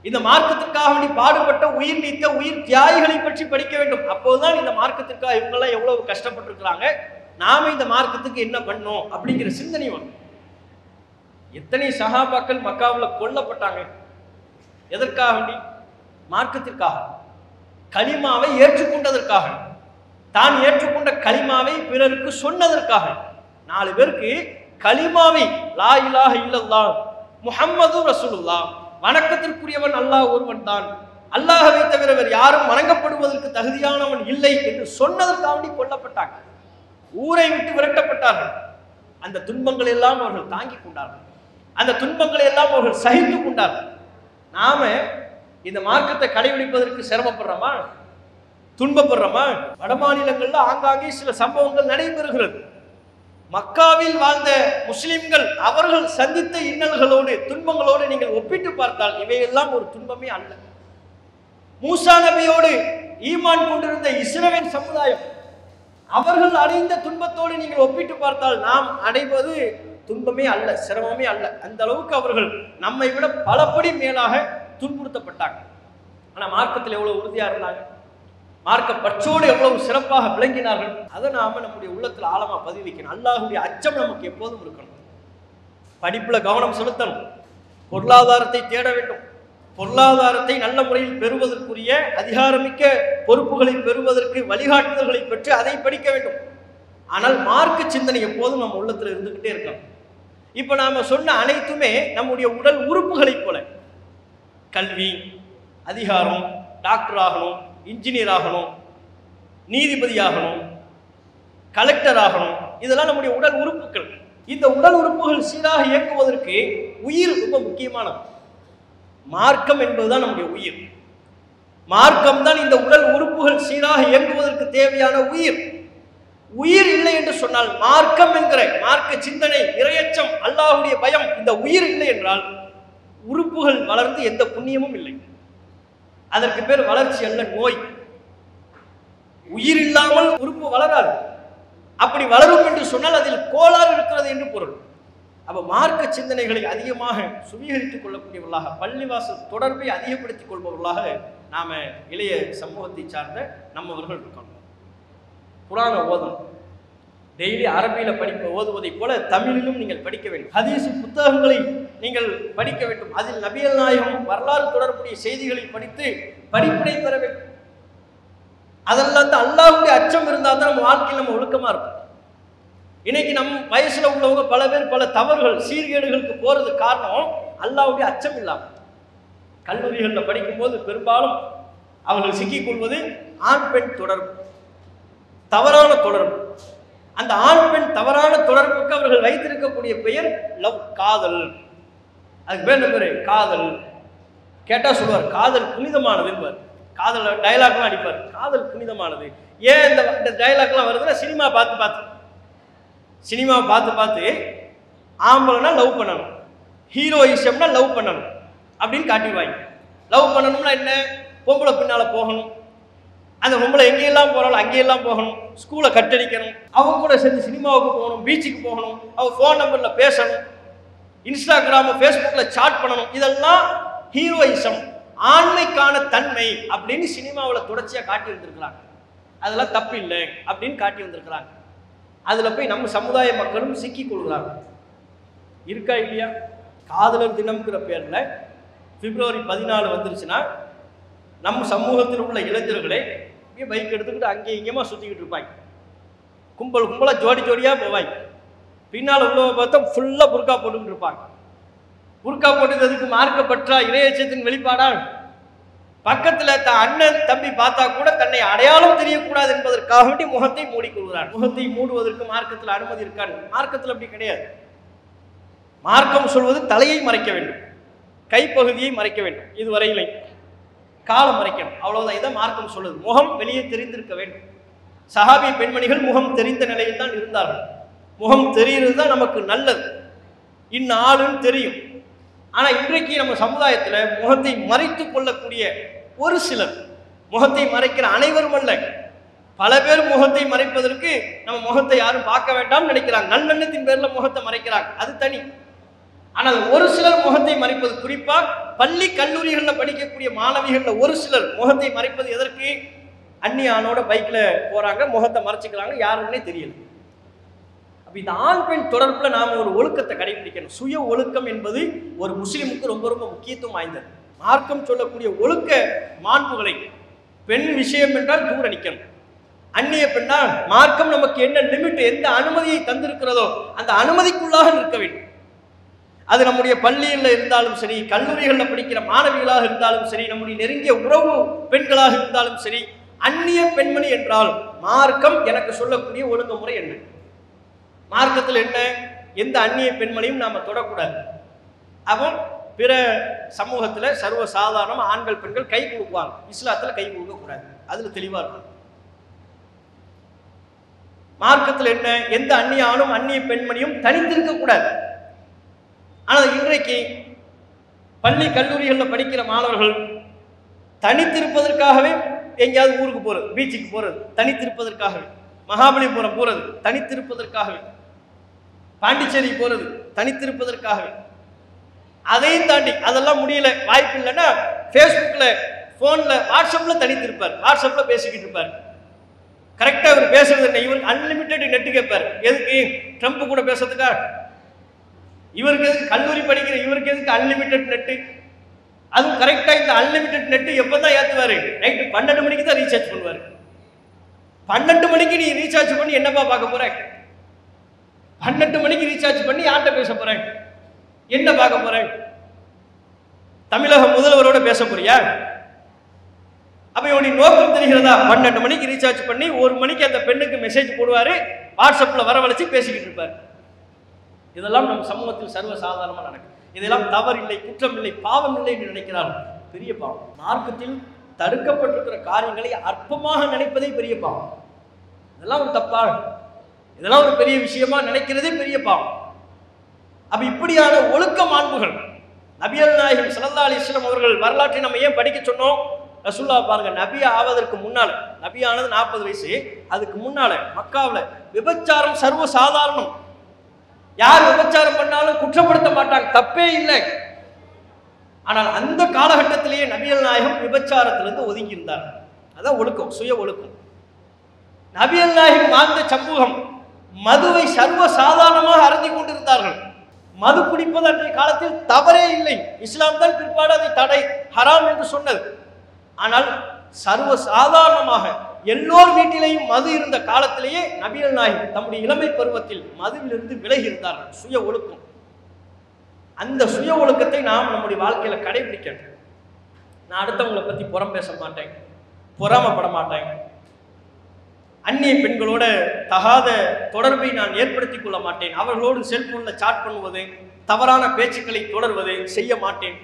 இந்த மார்க்கத்திற்காக வேண்டி பாடுபட்ட உயிர் நீத்த உயிர் தியாகிகளை பற்றி படிக்க வேண்டும். அப்போதுதான் இந்த மார்க்கத்திற்காக இவங்கெல்லாம் எவ்வளவு கஷ்டப்பட்டிருக்கிறாங்க, நாம இந்த மார்க்கத்துக்கு என்ன பண்ணோம் அப்படிங்கிற சிந்தனை வரும். எத்தனை சஹாபாக்கள் மக்காவில் கொல்லப்பட்டாங்க? எதற்காக வேண்டி? மார்க்கத்திற்காக, கலிமாவை ஏற்றுக்கொண்டதற்காக, தான் ஏற்றுக்கொண்ட கலிமாவை பிறருக்கு சொன்னதற்காக. 4 பேருக்கு கலிமாவை லா இலாஹ இல்லல்லாஹ் முஹம்மது ரசூலுல்லாஹ், வணக்கத்திற்குரியவன் அல்லாஹ் ஒருவன் தான், அல்லாஹ்வை தவிர வேறு யாரும் வணங்கப்படுவதற்கு தகுதியானவன் இல்லை என்று சொன்னதற்காக வேண்டி கொல்லப்பட்டாங்க. ஊரை விட்டு விரட்டப்பட்டார்கள். அந்த துன்பங்களை எல்லாம் அவர்கள் தாங்கிக் கொண்டார்கள். அந்த துன்பங்களை எல்லாம் அவர்கள் சகித்துக் கொண்டார்கள். நாம இந்த மார்க்கத்தை கடைபிடிப்பதற்கு சிரமப்படுறோமா, துன்பப்படுறோமா? வட மாநிலங்கள்ல ஆங்காங்கே சில சம்பவங்கள் நடைபெறுகிறது. மக்காவில் வாழ்ந்த முஸ்லிம்கள் அவர்கள் சந்தித்த இன்னல்களோடு துன்பங்களோடு நீங்கள் ஒப்பிட்டு பார்த்தால் இவையெல்லாம் ஒரு துன்பமே அல்ல. மூசா நபியோடு ஈமான் கொண்டிருந்த இஸ்ரவேல் சமுதாயம் அவர்கள் அடைந்த துன்பத்தோடு நீங்கள் ஒப்பிட்டு பார்த்தால் நாம் அடைவது துன்பமே அல்ல, சிரமமே அல்ல. அந்த அளவுக்கு அவர்கள் நம்மை விட பலபடி மேலாக துன்புறுத்தப்பட்டாங்க. ஆனால் மார்க்கத்தில் எவ்வளவு உறுதியாக இருந்தாங்க, மார்க்க பற்றோடு எவ்வளவு சிறப்பாக விளங்கினார்கள். அதை நாம நம்முடைய உள்ளத்தில் ஆழமா பதிவு வைக்கணும். அல்லாஹ்வுடைய அச்சம் நமக்கு எப்போதும் இருக்கணும். படிப்புல கவனம் செலுத்தணும், பொருளாதாரத்தை தேட வேண்டும். பொருளாதாரத்தை நல்ல முறையில் பெறுவதற்குரிய அதிகாரமிக்க பொறுப்புகளை பெறுவதற்கு வழிகாட்டுதல்களை பெற்று அதை படிக்க வேண்டும். ஆனால் மார்க்க சிந்தனை எப்போதும் நம்ம உள்ளத்தில் இருந்துகிட்டே இருக்கணும். இப்ப நாம சொன்ன அனைத்துமே நம்முடைய உடல் உறுப்புகளைப் போல. கல்வி, அதிகாரம், டாக்டர் ஆகணும், இன்ஜினியர் ஆகணும், நீதிபதி ஆகணும், கலெக்டர் ஆகணும், இதெல்லாம் நம்முடைய உடல் உறுப்புகள். இந்த உடல் உறுப்புகள் சீராக இயக்குவதற்கு உயிர் ரொம்ப முக்கியமானது. மார்க்கம் என்பதுதான் நம்முடைய உயிர். மார்க்கம் தான் இந்த உடல் உறுப்புகள் சீராக இயங்குவதற்கு தேவையான உயிர். உயிர் இல்லை என்று சொன்னால், மார்க்கம் என்கிற மார்க்க சிந்தனை, இறையச்சம், அல்லாஹ்வுடைய பயம், இந்த உயிர் இல்லை என்றால் உறுப்புகள் வளர்ந்து எந்த புண்ணியமும் இல்லை. அதற்கு பேர் வளர்ச்சி அல்ல, நோய். உயிர் இல்லாமல் உறுப்பு வளராது. அப்படி வளரும் என்று சொன்னால் அதில் கோளாறு இருக்கிறது என்று பொருள். அப்ப மார்க்க சிந்தனைகளை அதிகமாக சுவீகரித்துக் கொள்ளக்கூடியவர்களாக, பள்ளிவாசல் தொடர்பை அதிகப்படுத்திக் கொள்பவர்களாக நாம இளைய சமூகத்தை சார்ந்த நம்மவர்கள் இருக்கணும். குர்ஆனை ஓதணும். டெய்லி அரபியில ஓதுவதை போல தமிழிலும் நீங்கள் படிக்க வேண்டும். ஹதீஸ் புத்தகங்களை நீங்கள் படிக்க வேண்டும். அதில் நபிகள் நாயகம் வரலாறு தொடர்புடைய செய்திகளை படித்து படிப்பினை பெற வேண்டும். அதெல்லாம் தான் அல்லாஹ்வுடைய அச்சம் இருந்தால் தான் நம்ம வாழ்க்கையில் நம்ம ஒழுக்கமா இருக்கும். இன்னைக்கு நம் வயசுல உள்ளவங்க பல பேர் பல தவறுகள், சீர்கேடுகளுக்கு போறது காரணம் அல்லாஹ்வுடைய அச்சம் இல்லாமல். கல்லூரிகளில் படிக்கும்போது பெரும்பாலும் அவர்கள் சிக்கிக் கொள்வது ஆண் பெண் தொடர்பு, தவறான தொடர்பு. அந்த ஆண் பெண் தவறான தொடர்புக்கு அவர்கள் வைத்திருக்கக்கூடிய பெயர் லவ், காதல். அதுக்கு பேர் என்ன பேரு? காதல். கேட்டா சொல்லுவார் காதல் புனிதமானது என்பார். காதல் டயலாக்லாம் அடிப்பார், காதல் புனிதமானது. ஏன் இந்த டயலாக்லாம் வருதுன்னா, சினிமா பார்த்து ஆம்பளைனா லவ் பண்ணணும், ஹீரோயிசம்னா லவ் பண்ணணும் அப்படின்னு காட்டிடுவாங்க. லவ் பண்ணணும்னா என்ன? பொம்பளை பின்னால போகணும், அந்த பொம்பளை எங்கெல்லாம் போகிறாலும் அங்கேயெல்லாம் போகணும், ஸ்கூலை கட்டடிக்கணும், அவங்க கூட சேர்ந்து சினிமாவுக்கு போகணும், பீச்சுக்கு போகணும், அவங்க ஃபோன் நம்பரில் பேசணும், இன்ஸ்டாகிராம ஃபேஸ்புக்கில் சாட் பண்ணணும். இதெல்லாம் ஹீரோயிசம், ஆண்மைக்கான தன்மை அப்படின்னு சினிமாவில் தொடர்ச்சியாக காட்டி வந்திருக்கிறாங்க. அதெல்லாம் தப்பு இல்லை அப்படின்னு காட்டி வந்திருக்கிறாங்க. அதில் போய் நம்ம சமுதாய மக்களும் சிக்கிக் கொள்கிறாங்க. இருக்கா இல்லையா? காதலர் தினம்ங்கிற பேரில் பிப்ரவரி 14 வந்துருச்சுன்னா நம்ம சமூகத்தில் உள்ள இளைஞர்களே பைக் எடுத்துக்கிட்டு அங்கேயும் இங்கேயுமா சுற்றிக்கிட்டு இருப்பாங்க. கும்பல் கும்பலாக ஜோடி ஜோடியாக போவாங்க. பின்னால் உள்ளவங்க பார்த்தா ஃபுல்லாக புர்கா போட்டுக்கிட்டு இருப்பாங்க. புர்கா போட்டதுக்கு மார்க்கப்பற்றா இறையச்சத்தின் வெளிப்பாடா? பக்கத்தில் தன் அண்ணன் தம்பி பார்த்தா கூட தன்னை அடையாளம் தெரியக்கூடாது என்பதற்காக வேண்டி முகத்தை மூடிக்கொள்கிறார். முகத்தை மூடுவதற்கு மார்க்கத்தில் அனுமதி இருக்காது. மார்க்கத்தில் அப்படி கிடையாது. மார்க்கம் சொல்வது தலையை மறைக்க வேண்டும், கைப்பகுதியை மறைக்க வேண்டும், இதுவரையிலே காலம் மறைக்கணும், அவ்வளவுதான். இதை மார்க்கம் சொல்லுது. முகம் வெளியே தெரிந்திருக்க வேண்டும். சஹாபி பெண்மணிகள் முகம் தெரிந்த நிலையில் தான் இருந்தார்கள். முகம் தெரிகிறது தான் நமக்கு நல்லது, இந்நாளும் தெரியும். ஆனா இன்றைக்கு நம்ம சமுதாயத்தில் முகத்தை மறைத்து கொள்ளக்கூடிய ஒரு சிலர், முகத்தை மறைக்கிற அனைவரும் அல்ல, பல பேர் முகத்தை மறைப்பதற்கு நம்ம முகத்தை யாரும் பார்க்க வேண்டாம் நினைக்கிறாங்க. நல்லெண்ணத்தின் பேர்ல முகத்தை மறைக்கிறாங்க, அது தனி. ஆனால் ஒரு சிலர் முகத்தை மறைப்பது, குறிப்பா பள்ளி கல்லூரிகளில் படிக்கக்கூடிய மாணவிகள் ஒரு சிலர் முகத்தை மறைப்பது எதற்கு? அந்நிய ஆணோட பைக்ல போறாங்க, முகத்தை மறைச்சிக்கிறாங்க, யாருன்னே தெரியல. அப்ப இந்த ஆண் பெண் தொடர்புல நாம ஒரு ஒழுக்கத்தை கடைபிடிக்கணும். சுய ஒழுக்கம் என்பது ஒரு முஸ்லிமுக்கு ரொம்ப ரொம்ப முக்கியத்துவம் வாய்ந்தது. மார்க்கம் சொல்லக்கூடிய ஒழுக்க மாண்புகளை, பெண் விஷயம் என்றால் தூர நிற்கணும். அந்நிய பெண்ணால் மார்க்கம் நமக்கு என்ன லிமிட், எந்த அனுமதியை தந்திருக்கிறதோ அந்த அனுமதிக்குள்ளாக நிற்க வேண்டும். அது நம்முடைய பள்ளியில் இருந்தாலும் சரி, கல்லூரிகளில் படிக்கிற மாணவிகளாக இருந்தாலும் சரி, நம்முடைய நெருங்கிய உறவு பெண்களாக இருந்தாலும் சரி, அந்நிய பெண்மணி என்றால் மார்க்கம் எனக்கு சொல்லக்கூடிய ஒழுங்குமுறை என்ன? மார்க்கத்தில் என்ன? எந்த அந்நிய பெண்மணியும் நாம தொடக்கூடாது. அப்போ பிற சமூகத்தில் சர்வ சாதாரண ஆண்கள் பெண்கள் கை கொடுக்குவாங்க, இஸ்லாத்தில் கை கொடுக்க கூடாது, அதுல தெளிவா இருக்கும். மார்க்கத்தில் என்ன? எந்த அந்நிய ஆணும் அந்நிய பெண்மணியும் தனித்திருக்க கூடாது. ஆனால் இன்றைக்கு பள்ளி கல்லூரிகளில் படிக்கிற மாணவர்கள் தனித்திருப்பதற்காகவே எங்கேயாவது ஊருக்கு போறது, பீச்சுக்கு போறது தனித்திருப்பதற்காகவே, மகாபலிபுரம் போறது தனித்திருப்பதற்காகவே, பாண்டிச்சேரி போறது தனித்திருப்பதற்காகவே. அதையும் தாண்டி அதெல்லாம் முடியல, வாய்ப்பு இல்லைன்னா ஃபேஸ்புக்ல, போன்ல, வாட்ஸ்அப்ல தனித்திருப்பார், வாட்ஸ்அப்ல பேசிக்கிட்டு இருப்பார். கரெக்டா இவர் பேசுறது என்ன? இவருக்கு அன்லிமிட்டெட் நெட்டு கேட்பார். எதுக்கு? ட்ரம்ப் கூட பேசுறதுக்கா? இவருக்கு எதுக்கு? கல்லூரி படிக்கிற இவருக்கு எதுக்கு அன்லிமிட்டெட் நெட்டு? அதுவும் கரெக்டா இந்த அன்லிமிட்டெட் நெட்டு எப்பதான் ஏற்றுவாரு? நைட்டு 12 மணிக்கு தான் ரீசார்ஜ் பண்ணுவாரு. 12 மணிக்கு நீ ரீசார்ஜ் பண்ணி என்னப்பா பார்க்க போற? 12 மணிக்கு ரீசார்ஜ் பண்ணி யார்கிட்ட பேச போறேன்? என்ன பார்க்க போறேன்? தமிழக முதல்வரோட பேச போறியா? அப்ப இவனுடைய நோக்கம் தெரிகிறதா? 12 மணிக்கு ரீசார்ஜ் பண்ணி 1 மணிக்கு அந்த பெண்ணுக்கு மெசேஜ் போடுவாரு, வாட்ஸ்அப்ல வரவழைச்சு பேசிக்கிட்டு இருப்பாரு. இதெல்லாம் நம் சமூகத்தில் சர்வ சாதாரணமா நடக்கும். இதெல்லாம் தவறு இல்லை, குற்றம் இல்லை, பாவம் இல்லை என்று நினைக்கிறார்கள். பெரிய பாவம். மார்க்கத்தில் தடுக்கப்பட்டிருக்கிற காரியங்களை அற்பமாக நினைப்பதே பெரிய பாவம். இதெல்லாம் ஒரு தப்பா, இதெல்லாம் ஒரு பெரிய விஷயமா நினைக்கிறதே பெரிய பாவம். அப்ப இப்படியான ஒழுக்க மாண்புகள் நபிகள் நாயகம் ஸல்லல்லாஹு அலைஹி வஸல்லம் அவர்கள் வரலாற்றை நம்ம ஏன் படிக்க சொன்னோம்? ரசூலுல்லாஹ் பாருங்க, நபி ஆவதற்கு முன்னால, நபி ஆனது 40 வயசு, அதுக்கு முன்னால மக்காவில் விபச்சாரம் சர்வ சாதாரணம். யார் விபச்சாரம் பண்ணாலும் குற்றப்படுத்த மாட்டாங்க, தப்பே இல்லை. ஆனால் அந்த காலகட்டத்திலேயே நபிகள் நாயகம் விபச்சாரத்திலிருந்து ஒதுங்கி இருந்தார். அதான் ஒழுக்கம், சுய ஒழுக்கம். நபிகள் நாயகம் வாழ்ந்த சமூகம் மதுவை சர்வ சாதாரணமாக அருந்தி கொண்டிருந்தார்கள். மது குடிப்பது அன்றைய காலத்தில் தவறே இல்லை. இஸ்லாம் தான் பிற்பாடு அதை தடை, ஹராம் என்று சொன்னது. ஆனால் சர்வ சாதாரணமாக எல்லோர் வீட்டிலேயும் மது இருந்த காலத்திலேயே நபிகள் நாயகம் தம்முடைய இளமை பருவத்தில் மதுவிலிருந்து விலகி இருந்தார்கள். சுய ஒழுக்கம். அந்த சுய ஒழுக்கத்தை நாம் நம்முடைய வாழ்க்கையில கடைபிடிக்கணும். நான் அடுத்தவங்களை பத்தி புறம் பேச மாட்டேன், பொறாமப்பட மாட்டேன், அந்நிய பெண்களோட தகாத தொடர்பை நான் ஏற்படுத்திக் கொள்ள மாட்டேன், அவர்களோடு செல்போன்ல சாட் பண்ணுவது, தவறான பேச்சுக்களை தொடர்வது செய்ய மாட்டேன்.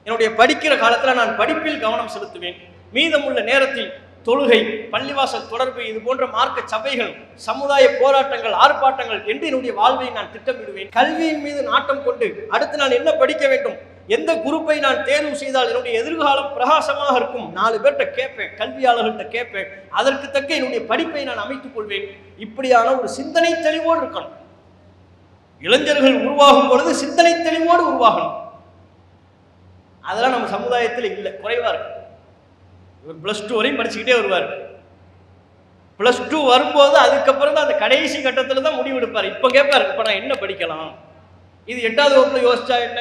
என்னுடைய படிக்கிற காலத்துல நான் படிப்பில் கவனம் செலுத்துவேன். மீதமுள்ள நேரத்தில் தொழுகை, பள்ளிவாசல் தொடர்பு, இது போன்ற மார்க்க சபைகள், சமுதாய போராட்டங்கள், ஆர்ப்பாட்டங்கள் என்று என்னுடைய வாழ்வை நான் திட்டமிடுவேன். கல்வியின் மீது நாட்டம் கொண்டு அடுத்து நான் என்ன படிக்க வேண்டும், எந்த குரூப்பை நான் தேர்வு செய்தால் என்னுடைய எதிர்காலம் பிரகாசமாக இருக்கும், 4 பேர்கிட்ட கேட்பேன், கல்வியாளர்கள்ட்ட கேட்பேன், அதற்கு தக்க என்னுடைய படிப்பை நான் அமைத்துக் கொள்வேன். இப்படியான ஒரு சிந்தனை தெளிவோடு இருக்கணும். இளைஞர்கள் உருவாகும் பொழுது சிந்தனை தெளிவோடு உருவாகணும். அதெல்லாம் நம்ம சமுதாயத்தில் இல்லை, குறைவா இருக்கு. இவர் +2 வரையும் படிச்சுக்கிட்டே வருவார், +2 வரும்போது அதுக்கப்புறம் தான் அந்த கடைசி கட்டத்தில் தான் முடிவெடுப்பார். இப்போ கேட்பார், இப்போ நான் என்ன படிக்கலாம்? இது 8வது வகுப்புல யோசிச்சா என்ன,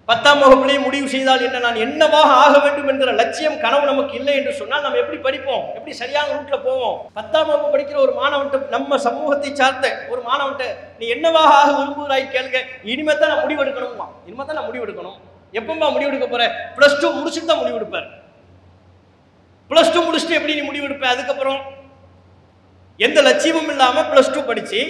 10ஆம் வகுப்பிலேயே முடிவு செய்தால் என்ன, நான் என்னவாக ஆக வேண்டும் என்கிற லட்சியம் கனவு நமக்கு இல்லை என்று சொன்னால் நம்ம எப்படி படிப்போம்? எப்படி சரியான ரூட்ல போவோம்? 10ஆம் வகுப்பு படிக்கிற ஒரு மாணவன்ட்ட, நம்ம சமூகத்தை சார்ந்த ஒரு மாணவன்ட்ட நீ என்னவாக ஆக விரும்புகிறாய் கேளுங்க, இனிமே தான் நான் முடிவெடுக்கணுமா? இனிமே தான் நான் முடிவெடுக்கணும். எப்பமா முடிவெடுக்க போற? +2 முடிச்சுட்டு தான் முடிவெடுப்பார். +2 முடிச்சுட்டு எப்படி நீ முடிவெடுப்ப? அதுக்கப்புறம் எந்த லட்சியமும் இல்லாம +2 படிச்சு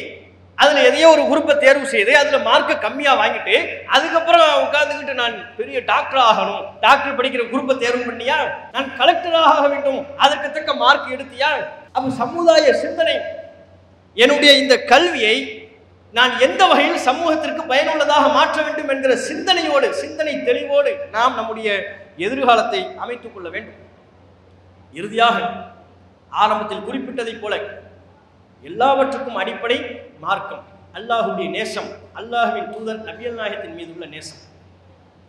அதுல எதையோ ஒரு குரூப்பை தேர்வு செய்து அதுல மார்க்கை கம்மியா வாங்கிட்டு அதுக்கப்புறம் உட்கார்ந்துக்கிட்டு நான் பெரிய டாக்டர் ஆகணும், டாக்டர் படிக்கிற குரூப்பை தேர்வு பண்ணியா, நான் கலெக்டராக ஆக வேண்டும், அதற்கு தக்க மார்க் எடுத்தியா? அப்ப சமுதாய சிந்தனை, என்னுடைய இந்த கல்வியை நான் எந்த வகையில் சமூகத்திற்கு பயனுள்ளதாக மாற்ற வேண்டும் என்கிற சிந்தனையோடு, சிந்தனை தெளிவோடு நாம் நம்முடைய எதிர்காலத்தை அமைத்துக் கொள்ள வேண்டும். இறுதியாக ஆரம்பத்தில் குறிப்பிட்டதை போல எல்லாவற்றுக்கும் அடிப்படை மார்க்கம், அல்லாஹுடைய நேசம், அல்லாஹுவின் தூதர் நபிகள் நாயகத்தின் மீது உள்ள நேசம்.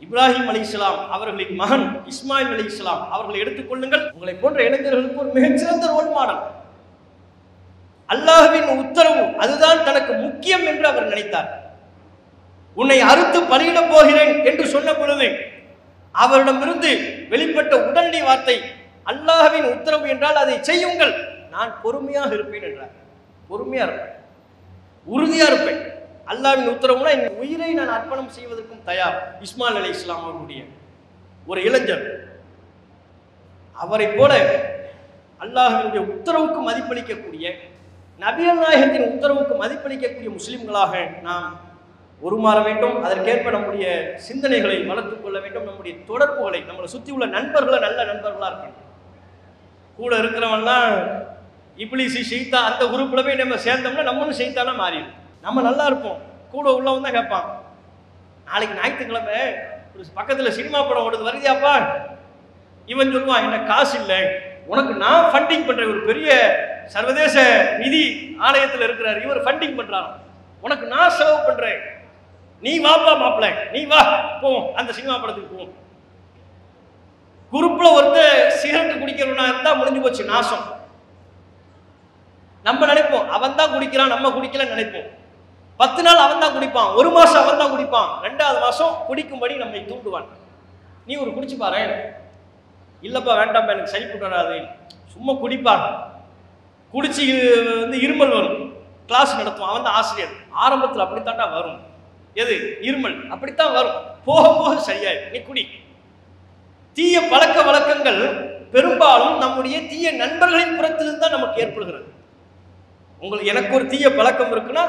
இப்ராஹிம் அலைஹிஸ்ஸலாம் அவர்களின் மகன் இஸ்மாயில் அலைஹிஸ்ஸலாம் அவர்களை எடுத்துக்கொள்ளுங்கள். உங்களை போன்ற இளைஞர்களுக்கு ஒரு மிகச்சிறந்த ரோல் மாடல். அல்லாஹுவின் உத்தரவு அதுதான் தனக்கு முக்கியம் என்று அவர் நினைத்தார். உன்னை அறுத்து பலியிடப் போகிறேன் என்று சொன்ன பொழுது அவரிடமிருந்து வெளிப்பட்ட உடனடி வார்த்தை, அல்லாஹுவின் உத்தரவு என்றால் அதை செய்யுங்கள், நான் பொறுமையாக இருப்பேன் என்றார். பொறுமையா இருப்பேன், உறுதியா இருப்பேன். அல்லாஹ்வின் உத்தரவுனா என் உயிரை நான் அர்ப்பணம் செய்வதற்கும் தயார். இஸ்மாயில் அலைஹிஸ்ஸலாம் அவர்களுடைய ஒரு இளைஞர், அவரை போல அல்லாஹ்வினுடைய உத்தரவுக்கு மதிப்பளிக்கக்கூடிய, நபிகள் நாயகத்தின் உத்தரவுக்கு மதிப்பளிக்கக்கூடிய முஸ்லிம்களாக நாம் உருமாற வேண்டும். அதற்கேற்ப நம்முடைய சிந்தனைகளை வளர்த்துக் கொள்ள வேண்டும். நம்முடைய தொடர்புகளை, நம்மளை சுற்றி உள்ள நண்பர்களை நல்ல நண்பர்களாக இருக்கணும். கூட இருக்கிறவன்லாம் இப்லீஸ் ஷைத்தான், அந்த குரூப்ல போய் நம்ம சேர்ந்தோம்னா நம்மளும் ஷைத்தானா மாறிடும். நம்ம நல்லா இருப்போம், கூட உள்ளவன் தான் கேட்பான், நாளைக்கு ஞாயிற்றுக்கிழமை ஒரு பக்கத்துல சினிமா படம் ஓடுது வருதியாப்பா? இவன் சொல்லுவான், என்ன காசு இல்லை, உனக்கு நான் ஃபண்டிங் பண்றேன், ஒரு பெரிய சர்வதேச நிதி ஆணையத்தில் இருக்கிறார், இவர் ஃபண்டிங் பண்றாரு, உனக்கு நான் செலவு பண்றேன், நீ வாப்பா மாப்பிள்ள, நீ வா போவோம் அந்த சினிமா படத்துக்கு போவோம். குரூப்ல ஒருத்தர் சிகரெட் குடிக்கிறவனா இருந்தா முடிஞ்சு போச்சு நாசம். நம்ம நினைப்போம் அவன் தான் குடிக்கிறான், நம்ம குடிக்கல நினைப்போம். 10 நாள் அவன் தான் குடிப்பான், 1 மாசம் அவன் தான் குடிப்பான், 2வது மாசம் குடிக்கும்படி நம்மை தூண்டுவான். நீ ஒரு குடிச்சு பாரு, இல்லப்பா வேண்டாம் எனக்கு சரிப்பட்டு வராது, சும்மா குடிப்பா, குடிச்சு இருமல் வரும், கிளாஸ் நடத்துவான், அவன் தான் ஆசிரியர். ஆரம்பத்தில் அப்படித்தாண்டா வரும், எது இருமல் அப்படித்தான் வரும், போக போக சரியாயிடும், நீ குடி. தீய பழக்க வழக்கங்கள் பெரும்பாலும் நம்முடைய தீய நண்பர்களின் புறத்திலிருந்து தான் நமக்கு ஏற்படுகிறது. உங்களுக்கு எனக்கு ஒரு தீய பழக்கம் இருக்குன்னா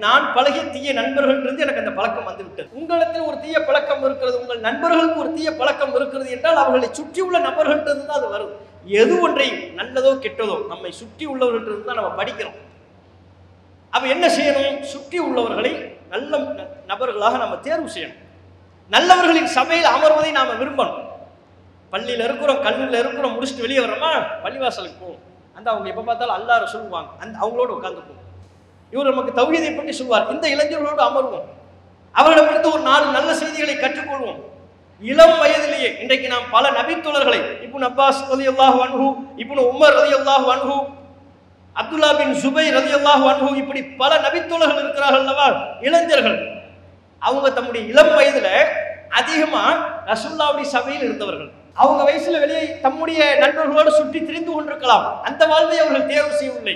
நான் பழகிய தீய நண்பர்கள் இருந்து எனக்கு அந்த பழக்கம் வந்துவிட்டது. உங்களிடத்தில் ஒரு தீய பழக்கம் இருக்கிறது, உங்கள் நண்பர்களுக்கு ஒரு தீய பழக்கம் இருக்கிறது என்றால் அவர்களை சுற்றி உள்ள நபர்கள்ட்ட தான் அது வருது. எது ஒன்றையும் நல்லதோ கெட்டதோ நம்மை சுற்றி உள்ளவர்கள்ட்ட தான் நம்ம படிக்கிறோம். அப்ப என்ன செய்யணும்? சுற்றி உள்ளவர்களை நல்ல நபர்களாக நம்ம தேர்வு செய்யணும். நல்லவர்களின் சபையில் அமர்வதை நாம விரும்பணும். பள்ளியில் இருக்கிறோம், கல்லூரியில் இருக்கிறோம், முடிச்சுட்டு வெளியே வர்றோமா பள்ளிவாசலுக்கு போவோம், அந்த அவங்க எப்போ பார்த்தாலும் அல்லாஹ் சொல்லுவாங்க, அந்த அவங்களோட உட்கார்ந்துப்போம். இவர் நமக்கு தௌஹீதை பற்றி சொல்வார், இந்த இளைஞர்களோடு அமர்வோம், அவர்களிடமிருந்து ஒரு 4 நல்ல செய்திகளை கற்றுக்கொள்வோம். இளம் வயதிலேயே இன்றைக்கு நாம் பல நபித்தோழர்களை, இப்னு அப்பாஸ் ரலியல்லாஹு அன்ஹு, இப்னு உமர் ரலியல்லாஹு அன்ஹு, அப்துல்லா பின் சுபைர் ரலியல்லாஹு அன்ஹு, இப்படி பல நபித்தோழர்கள் இருக்கிறார்கள் அல்லவா இளைஞர்கள். அவங்க தம்முடைய இளம் வயதுல அதிகமா ரசூலுல்லாஹ்வுடைய சபையில் இருந்தவர்கள். அவங்க வயசுல வெளியே தம்முடைய நண்பர்களோடு சுற்றி திரிந்து கொண்டிருக்கலாம், அந்த வாழ்வை அவர்கள் தேர்வு செய்யவில்லை.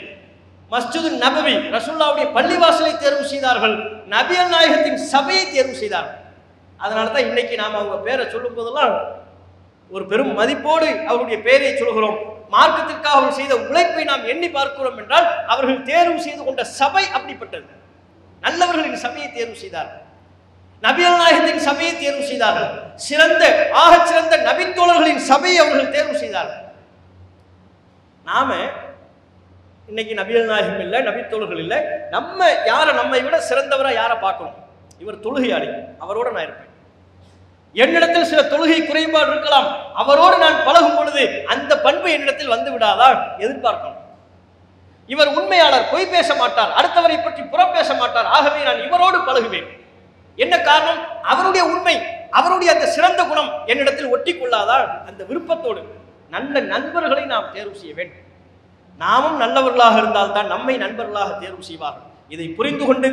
மஸ்ஜிது நபவி ரசூலுல்லாஹ்வுடைய பள்ளிவாசலை தேர்வு செய்தார்கள், நபிகள் நாயகத்தின் சபையை தேர்வு செய்தார்கள். அதனால தான் இன்னைக்கு நாம் அவங்க பேரை சொல்லும் போதெல்லாம் ஒரு பெரும் மதிப்போடு அவருடைய பெயரை சொல்கிறோம். மார்க்கத்திற்காக அவர்கள் செய்த உழைப்பை நாம் எண்ணி பார்க்கிறோம் என்றால் அவர்கள் தேர்வு செய்து கொண்ட சபை அப்படிப்பட்டது. நல்லவர்களின் சபையை தேர்வு செய்தார்கள், நபிகள் நாயகத்தின் சபையை தேர்வு செய்தார்கள், சிறந்த ஆகச் சிறந்த நபித்தோழர்களின் சபையை அவர்கள் தேர்வு செய்தார்கள். நாம இன்னைக்கு நபிகள் நாயகம் இல்லை, நபித்தோழர்கள் இல்லை, நம்ம யாரை நம்மை விட சிறந்தவரா யாரை பார்க்கணும்? இவர் தொழுகையாளி, அவரோட நான் இருப்பேன். என்னிடத்தில் சில தொழுகை குறைபாடு இருக்கலாம், அவரோடு நான் பழகும் பொழுது அந்த பண்பு என்னிடத்தில் வந்து விடாதா எதிர்பார்க்கணும். இவர் உண்மையாளர், பொய் பேச மாட்டார், அடுத்தவரை பற்றி புறம் பேச மாட்டார், ஆகவே நான் இவரோடு பழகுவேன். என்ன காரணம்? அவருடைய உண்மை, அவருடைய அந்த சிறந்த குணம் என்னிடத்தில் ஒட்டி கொள்ளாதா? அந்த விருப்பத்தோடு நல்ல நண்பர்களை நாம் தேர்வு செய்ய வேண்டும். நாமும் நல்லவர்களாக இருந்தால்தான் நம்மை நண்பர்களாக தேர்வு செய்வார்கள். இதை புரிந்து கொண்டு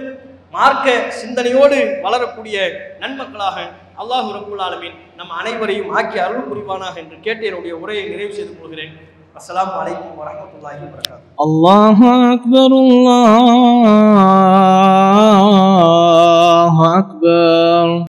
மார்க்க சிந்தனையோடு வளரக்கூடிய நன்மக்களாக அல்லாஹ் ரப்பல் ஆலமீன் நம் அனைவரையும் ஆக்கி அருள் புரிவானாக என்று கேட்டு என்னுடைய உரையை நிறைவு செய்து கொள்கிறேன். அஸ்ஸலாமு அலைக்கும் வரஹ்மத்துல்லாஹி வபரகாத்துஹு.
அல்லாஹு அக்பர், அல்லாஹு அக்பர்.